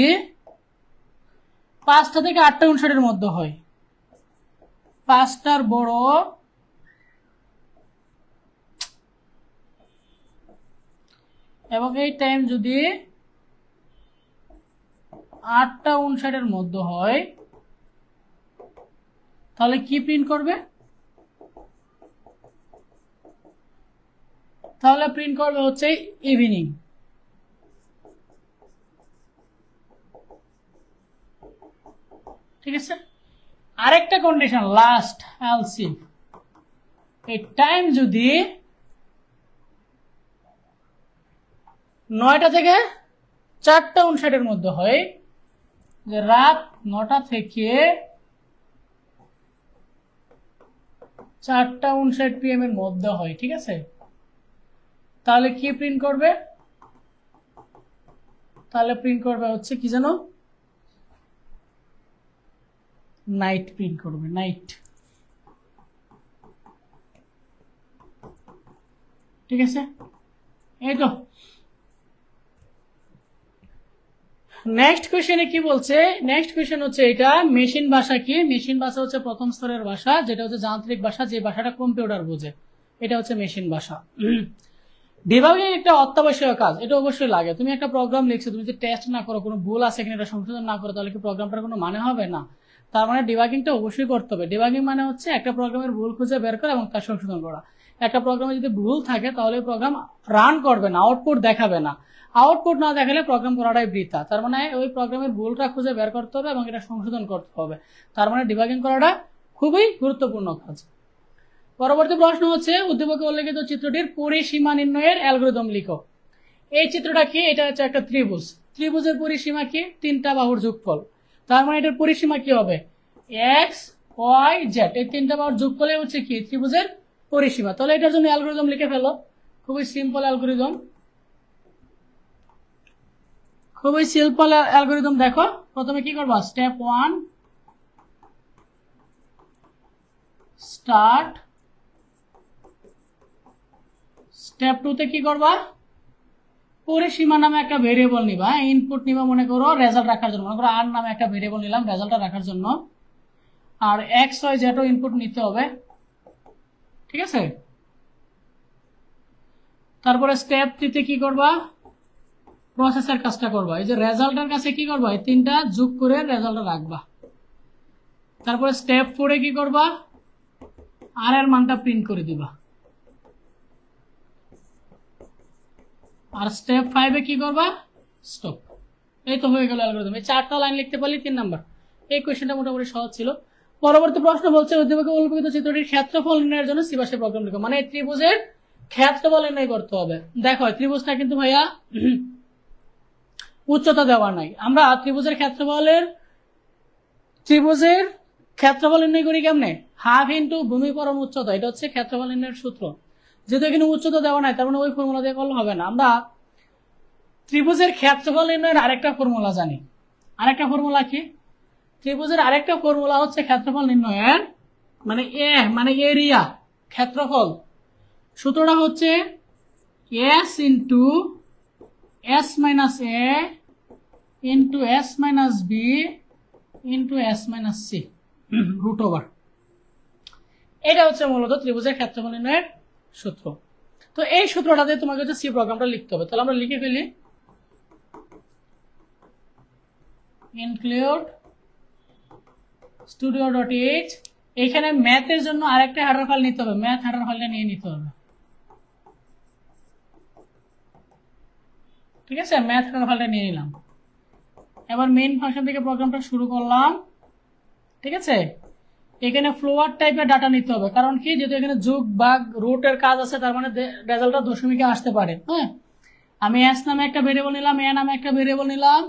5টা থেকে 8:59 মধ্যে হয়, 5টার বড় এবং এই টাইম যদি 8:59 মধ্যে হয়, তাহলে কি প্রিন্ট করবে? তাহলে প্রিন্ট করবে হচ্ছে ইভিনিং। ঠিক আছে। আরেকটা কন্ডিশন লাস্ট এলসিএম, এই টাইম যদি 9টা থেকে 4:59 মধ্যে হয়, যে রাত 9টা থেকে 4:59 PM এর মধ্যে হয়, ঠিক আছে, তাহলে কি প্রিন্ট করবে? তাহলে প্রিন্ট করবে হচ্ছে কি জানো, নাইট প্রিন্ট করবে, নাইট। ঠিক আছে, এই তো। নেক্সট কোয়েশ্চেনে কি বলছে? নেক্সট কোয়েশ্চেন হচ্ছে এটা, মেশিন ভাষা কি? মেশিন ভাষা হচ্ছে প্রথম স্তরের ভাষা, যেটা হচ্ছে যান্ত্রিক ভাষা, যে ভাষাটা কম্পিউটার বোঝে, এটা হচ্ছে মেশিন ভাষা। ডিবাগিং একটা অত্যাবশ্যক কাজ, এটা অবশ্যই লাগে। তুমি একটা প্রোগ্রাম লিখছো, তুমি যদি টেস্ট না করো, কোনো ভুল আছে কিনা এটা সংশোধন না করো, তাহলে কি প্রোগ্রামটার কোনো মানে হবে না। তার মানে ডিবাগিংটা অবশ্যই করতে হবে। ডিবাগিং মানে হচ্ছে একটা প্রোগ্রামের ভুল খুঁজে বের করা এবং তার সংশোধন করা। একটা প্রোগ্রামে যদি ভুল থাকে তাহলে প্রোগ্রাম রান করবে না, আউটপুট দেখাবে না। আউটপুট না দেখালে প্রোগ্রাম করাটাই বৃথা। তার মানে ওই প্রোগ্রামের ভুলটা খুঁজে বের করতে হবে এবং এটা সংশোধন করতে হবে। তার মানে ডিবাগিং করাটা খুবই গুরুত্বপূর্ণ কাজ। পরবর্তী প্রশ্ন হচ্ছে, উদ্দীপকে উল্লেখিত চিত্রটির পরিসীমা নির্ণয়ের অ্যালগরিদম লিখো। এই চিত্রটা কি? এটা হচ্ছে একটা ত্রিভুজ। ত্রিভুজের পরিসীমা কি? 3টা বাহুর যোগফল। তার মানে এটার পরিসীমা কি হবে? এক্স ওয়াই জেড, এই 3টা বাহুর যোগফলে হচ্ছে কি ত্রিভুজের পরিসীমা। তাহলে এটার জন্য অ্যালগরিদম লিখে ফেলো। খুবই সিম্পল অ্যালগরিদম, খুবই সিম্পল অ্যালগরিদম। দেখো প্রথমে কি করবা, স্টেপ 1 স্টার্ট, স্টেপ 2 তে কি করবা, পরিসীমা নামে একটা ভেরিয়েবল নিবা, ইনপুট নিবা মনে করো রেজাল্ট রাখার জন্য, মনে করো আর নামে একটা ভেরিয়েবল নিলাম রেজাল্টটা রাখার জন্য, আর এক্স ওয়াই জেড ও ইনপুট নিতে হবে। ঠিক আছে, তারপরে স্টেপ 3 তে কি করবা, প্রসেসের কাজটা করবা। এই যে রেজাল্টের কাছে কি করবা, এই 3টা যোগ করে রেজাল্টটা রাখবা। তারপরে স্টেপ 4 এ কি করবা, আর এর মানটা প্রিন্ট করে দিবা। আর স্টেপ 5 এ কি করবা, স্টপ। এই তো হয়ে গেল অ্যালগরিদম। এই 4টা লাইন লিখতে পারলে 3 নাম্বার। এই কোশ্চেনটা মোটামুটি সহজ ছিল। পরবর্তী প্রশ্ন বলছে, উদ্দীপকে উল্লেখিত চিত্রটির ক্ষেত্রফল নির্ণয়ের জন্য সি ভাষায় প্রোগ্রাম লিখো। মানে এই ত্রিভুজের ক্ষেত্রফল নির্ণয় করতে হবে। দেখো ত্রিভুজটা কিন্তু ভাইয়া উচ্চতা দেওয়া নাই। আমরা ত্রিভুজের ক্ষেত্রফল নির্ণয় করি কেমনে, হাফ ইন্টু ভূমি পরম উচ্চতা, এটা হচ্ছে ক্ষেত্রফল নির্ণয়ের সূত্র। যেহেতু এখানে উচ্চতা দেওয়া নাই, তার মানে ওই ফর্মুলা দিয়ে করলে হবে না। আমরা ত্রিভুজের ক্ষেত্রফল নির্ণয়ের আরেকটা ফর্মুলা জানি। আরেকটা ফর্মুলা কি? ত্রিভুজের আরেকটা ফর্মুলা হচ্ছে ক্ষেত্রফল নির্ণয়ের, মানে মানে এরিয়া, ক্ষেত্রফল। সূত্রটা হচ্ছে S into S minus A into S minus B into S minus C root over. এটা হচ্ছে মূলত ত্রিভুজের ক্ষেত্রফল নির্ণয়ের সূত্র। তো এই সূত্রটাতে তোমাকে হচ্ছে সি প্রোগ্রামটা লিখতে হবে। তাহলে আমরা লিখে ফেলি, ইনক্লুড studio.h। এখানে ম্যাথের জন্য আরেকটা হেডার ফাইল নিতে হবে, ম্যাথ হেডার ফাইলটা নিয়ে নিতে হবে। ঠিক আছে, ম্যাথ হেডার ফাইলটা নিয়ে নিলাম। এবার মেইন ফাংশন থেকে প্রোগ্রামটা শুরু করলাম। ঠিক আছে, এখানে ফ্লোয়ার টাইপের ডাটা নিতে হবে, কারণ কি, যেহেতু এখানে যোগ ভাগ রুটের কাজ আছে, তার মানে রেজাল্টটা দশমিকে আসতে পারে। হ্যাঁ, আমি এস নামে একটা ভেরিয়েবল নিলাম, এ নামে একটা ভেরিয়েবল নিলাম,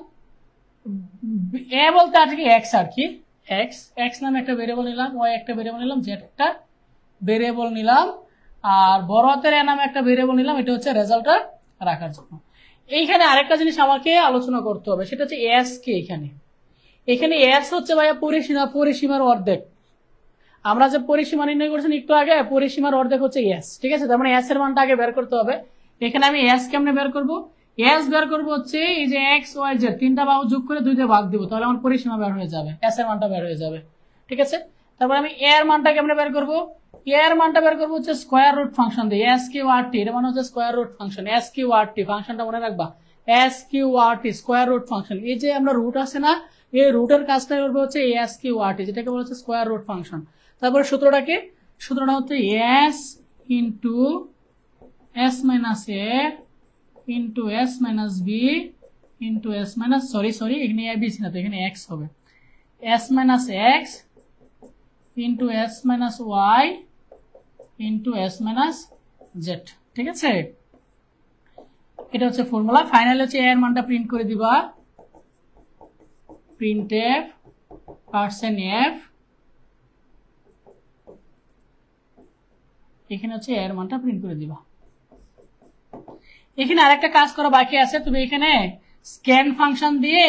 এ বলতে আর কি এক্স, আর কি এক্স, এক্স নামে একটা ভেরিয়েবল নিলাম, ওয়াই একটা ভেরিয়েবল নিলাম, জেড একটা ভেরিয়েবল নিলাম, আর বড় হাতের এ নামে একটা ভেরিয়েবল নিলাম, এটা হচ্ছে রেজাল্টটা রাখার জন্য। এইখানে আরেকটা জিনিস আমাকে আলোচনা করতে হবে, সেটা হচ্ছে এস কে। এখানে এস হচ্ছে ভাইয়া পরিসীমার অর্ধেক। আমরা যে পরিসীমা নির্ণয় করেছেন একটু আগে, পরিসীমার অর্ধেক হচ্ছে এস। ঠিক আছে, তার মানে এস এর মানটা আগে বের করতে হবে। এখানে আমি এস কেমনে বের করবো, এস বের করবো হচ্ছে এই যে এক্স ওয়াই জেড 3টা বাহু যোগ করে 2 দিয়ে ভাগ দিব, তাহলে আমার পরিসীমা বের হয়ে যাবে, এস এর মানটা বের হয়ে যাবে। ঠিক আছে, তারপর আমি এর মানটা কেমনে বের করবো, এর মানটা বের করবো হচ্ছে স্কোয়ার রুট ফাংশন দিয়ে, এস কিউ আর টি, এর মানে হচ্ছে square root function, S Q R T ফাংশনটা মনে রাখবা, S Q R T square root function. এই যে আমরা রুট আছে না, এই রুটের কাজটা করবে হচ্ছে এস কিউ আর টি, যেটাকে বলা হচ্ছে স্কোয়ার রুট ফাংশন। তারপরে সূত্রটা হচ্ছে S into S minus A into S minus B into S minus, sorry এখানে এ বি ছিল না, তো এখানে এক্স হবে, S minus X into S minus Y into S minus Z. ঠিক আছে, এটা হচ্ছে ফর্মুলা। ফাইনাল হচ্ছে এর মানটা প্রিন্ট করে দিবা, প্রিন্ট এফ পার্সেন্ট এফ, এখানে হচ্ছে এর মানটা প্রিন্ট করে দিবা। এখানে আরেকটা কাজ করা বাকি আছে, তুমি এখানে স্ক্যান ফাংশন দিয়ে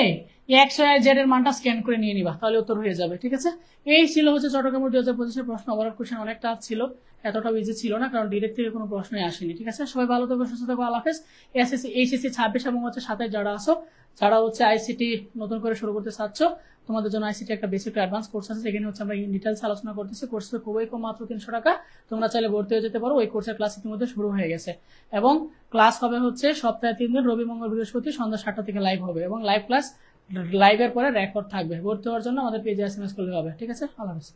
এক্স ওয়াই জেড এর মানটা স্ক্যান করে নিয়ে নিবা, তাহলে উত্তর হয়ে যাবে। ঠিক আছে, এই ছিল হচ্ছে চট্টগ্রাম 2025 প্রশ্ন। ওভারঅল কোশ্চেন অনেকটা ছিল, এতটা ইজি ছিল না, কারণ ডিরেক্ট থেকে কোনো প্রশ্নই আসেনি। ঠিক আছে, সবাই ভালো থাকো, সুস্থ থাকো, আল্লাহ হাফেজ। এসএসসি এইচএসসি 26 এবং হচ্ছে 27 যারা আছো, যারা হচ্ছে আইসিটি নতুন করে শুরু করতে চাচ্ছ, তোমাদের জন্য আইসিটি একটা বেসিক অ্যাডভান্স কোর্স আছে, যেখানে হচ্ছে আমরা ইন ডিটেইলস আলোচনা করতেছি। কোর্স তো খুবই কম, মাত্র 300 টাকা। তোমরা চাইলে ভর্তি হয়ে যেতে পারো। ওই কোর্সের ক্লাস ইতিমধ্যে শুরু হয়ে গেছে, এবং ক্লাস হবে হচ্ছে সপ্তাহে 3 দিন, রবি মঙ্গল বৃহস্পতি সন্ধ্যা 7টা থেকে লাইভ হবে, এবং লাইভ ক্লাস লাইভের পরে রেকর্ড থাকবে। ভর্তি হওয়ার জন্য আমাদের পেজে এসএমএস করলে হবে। ঠিক আছে, আল্লাহ হাফেজ।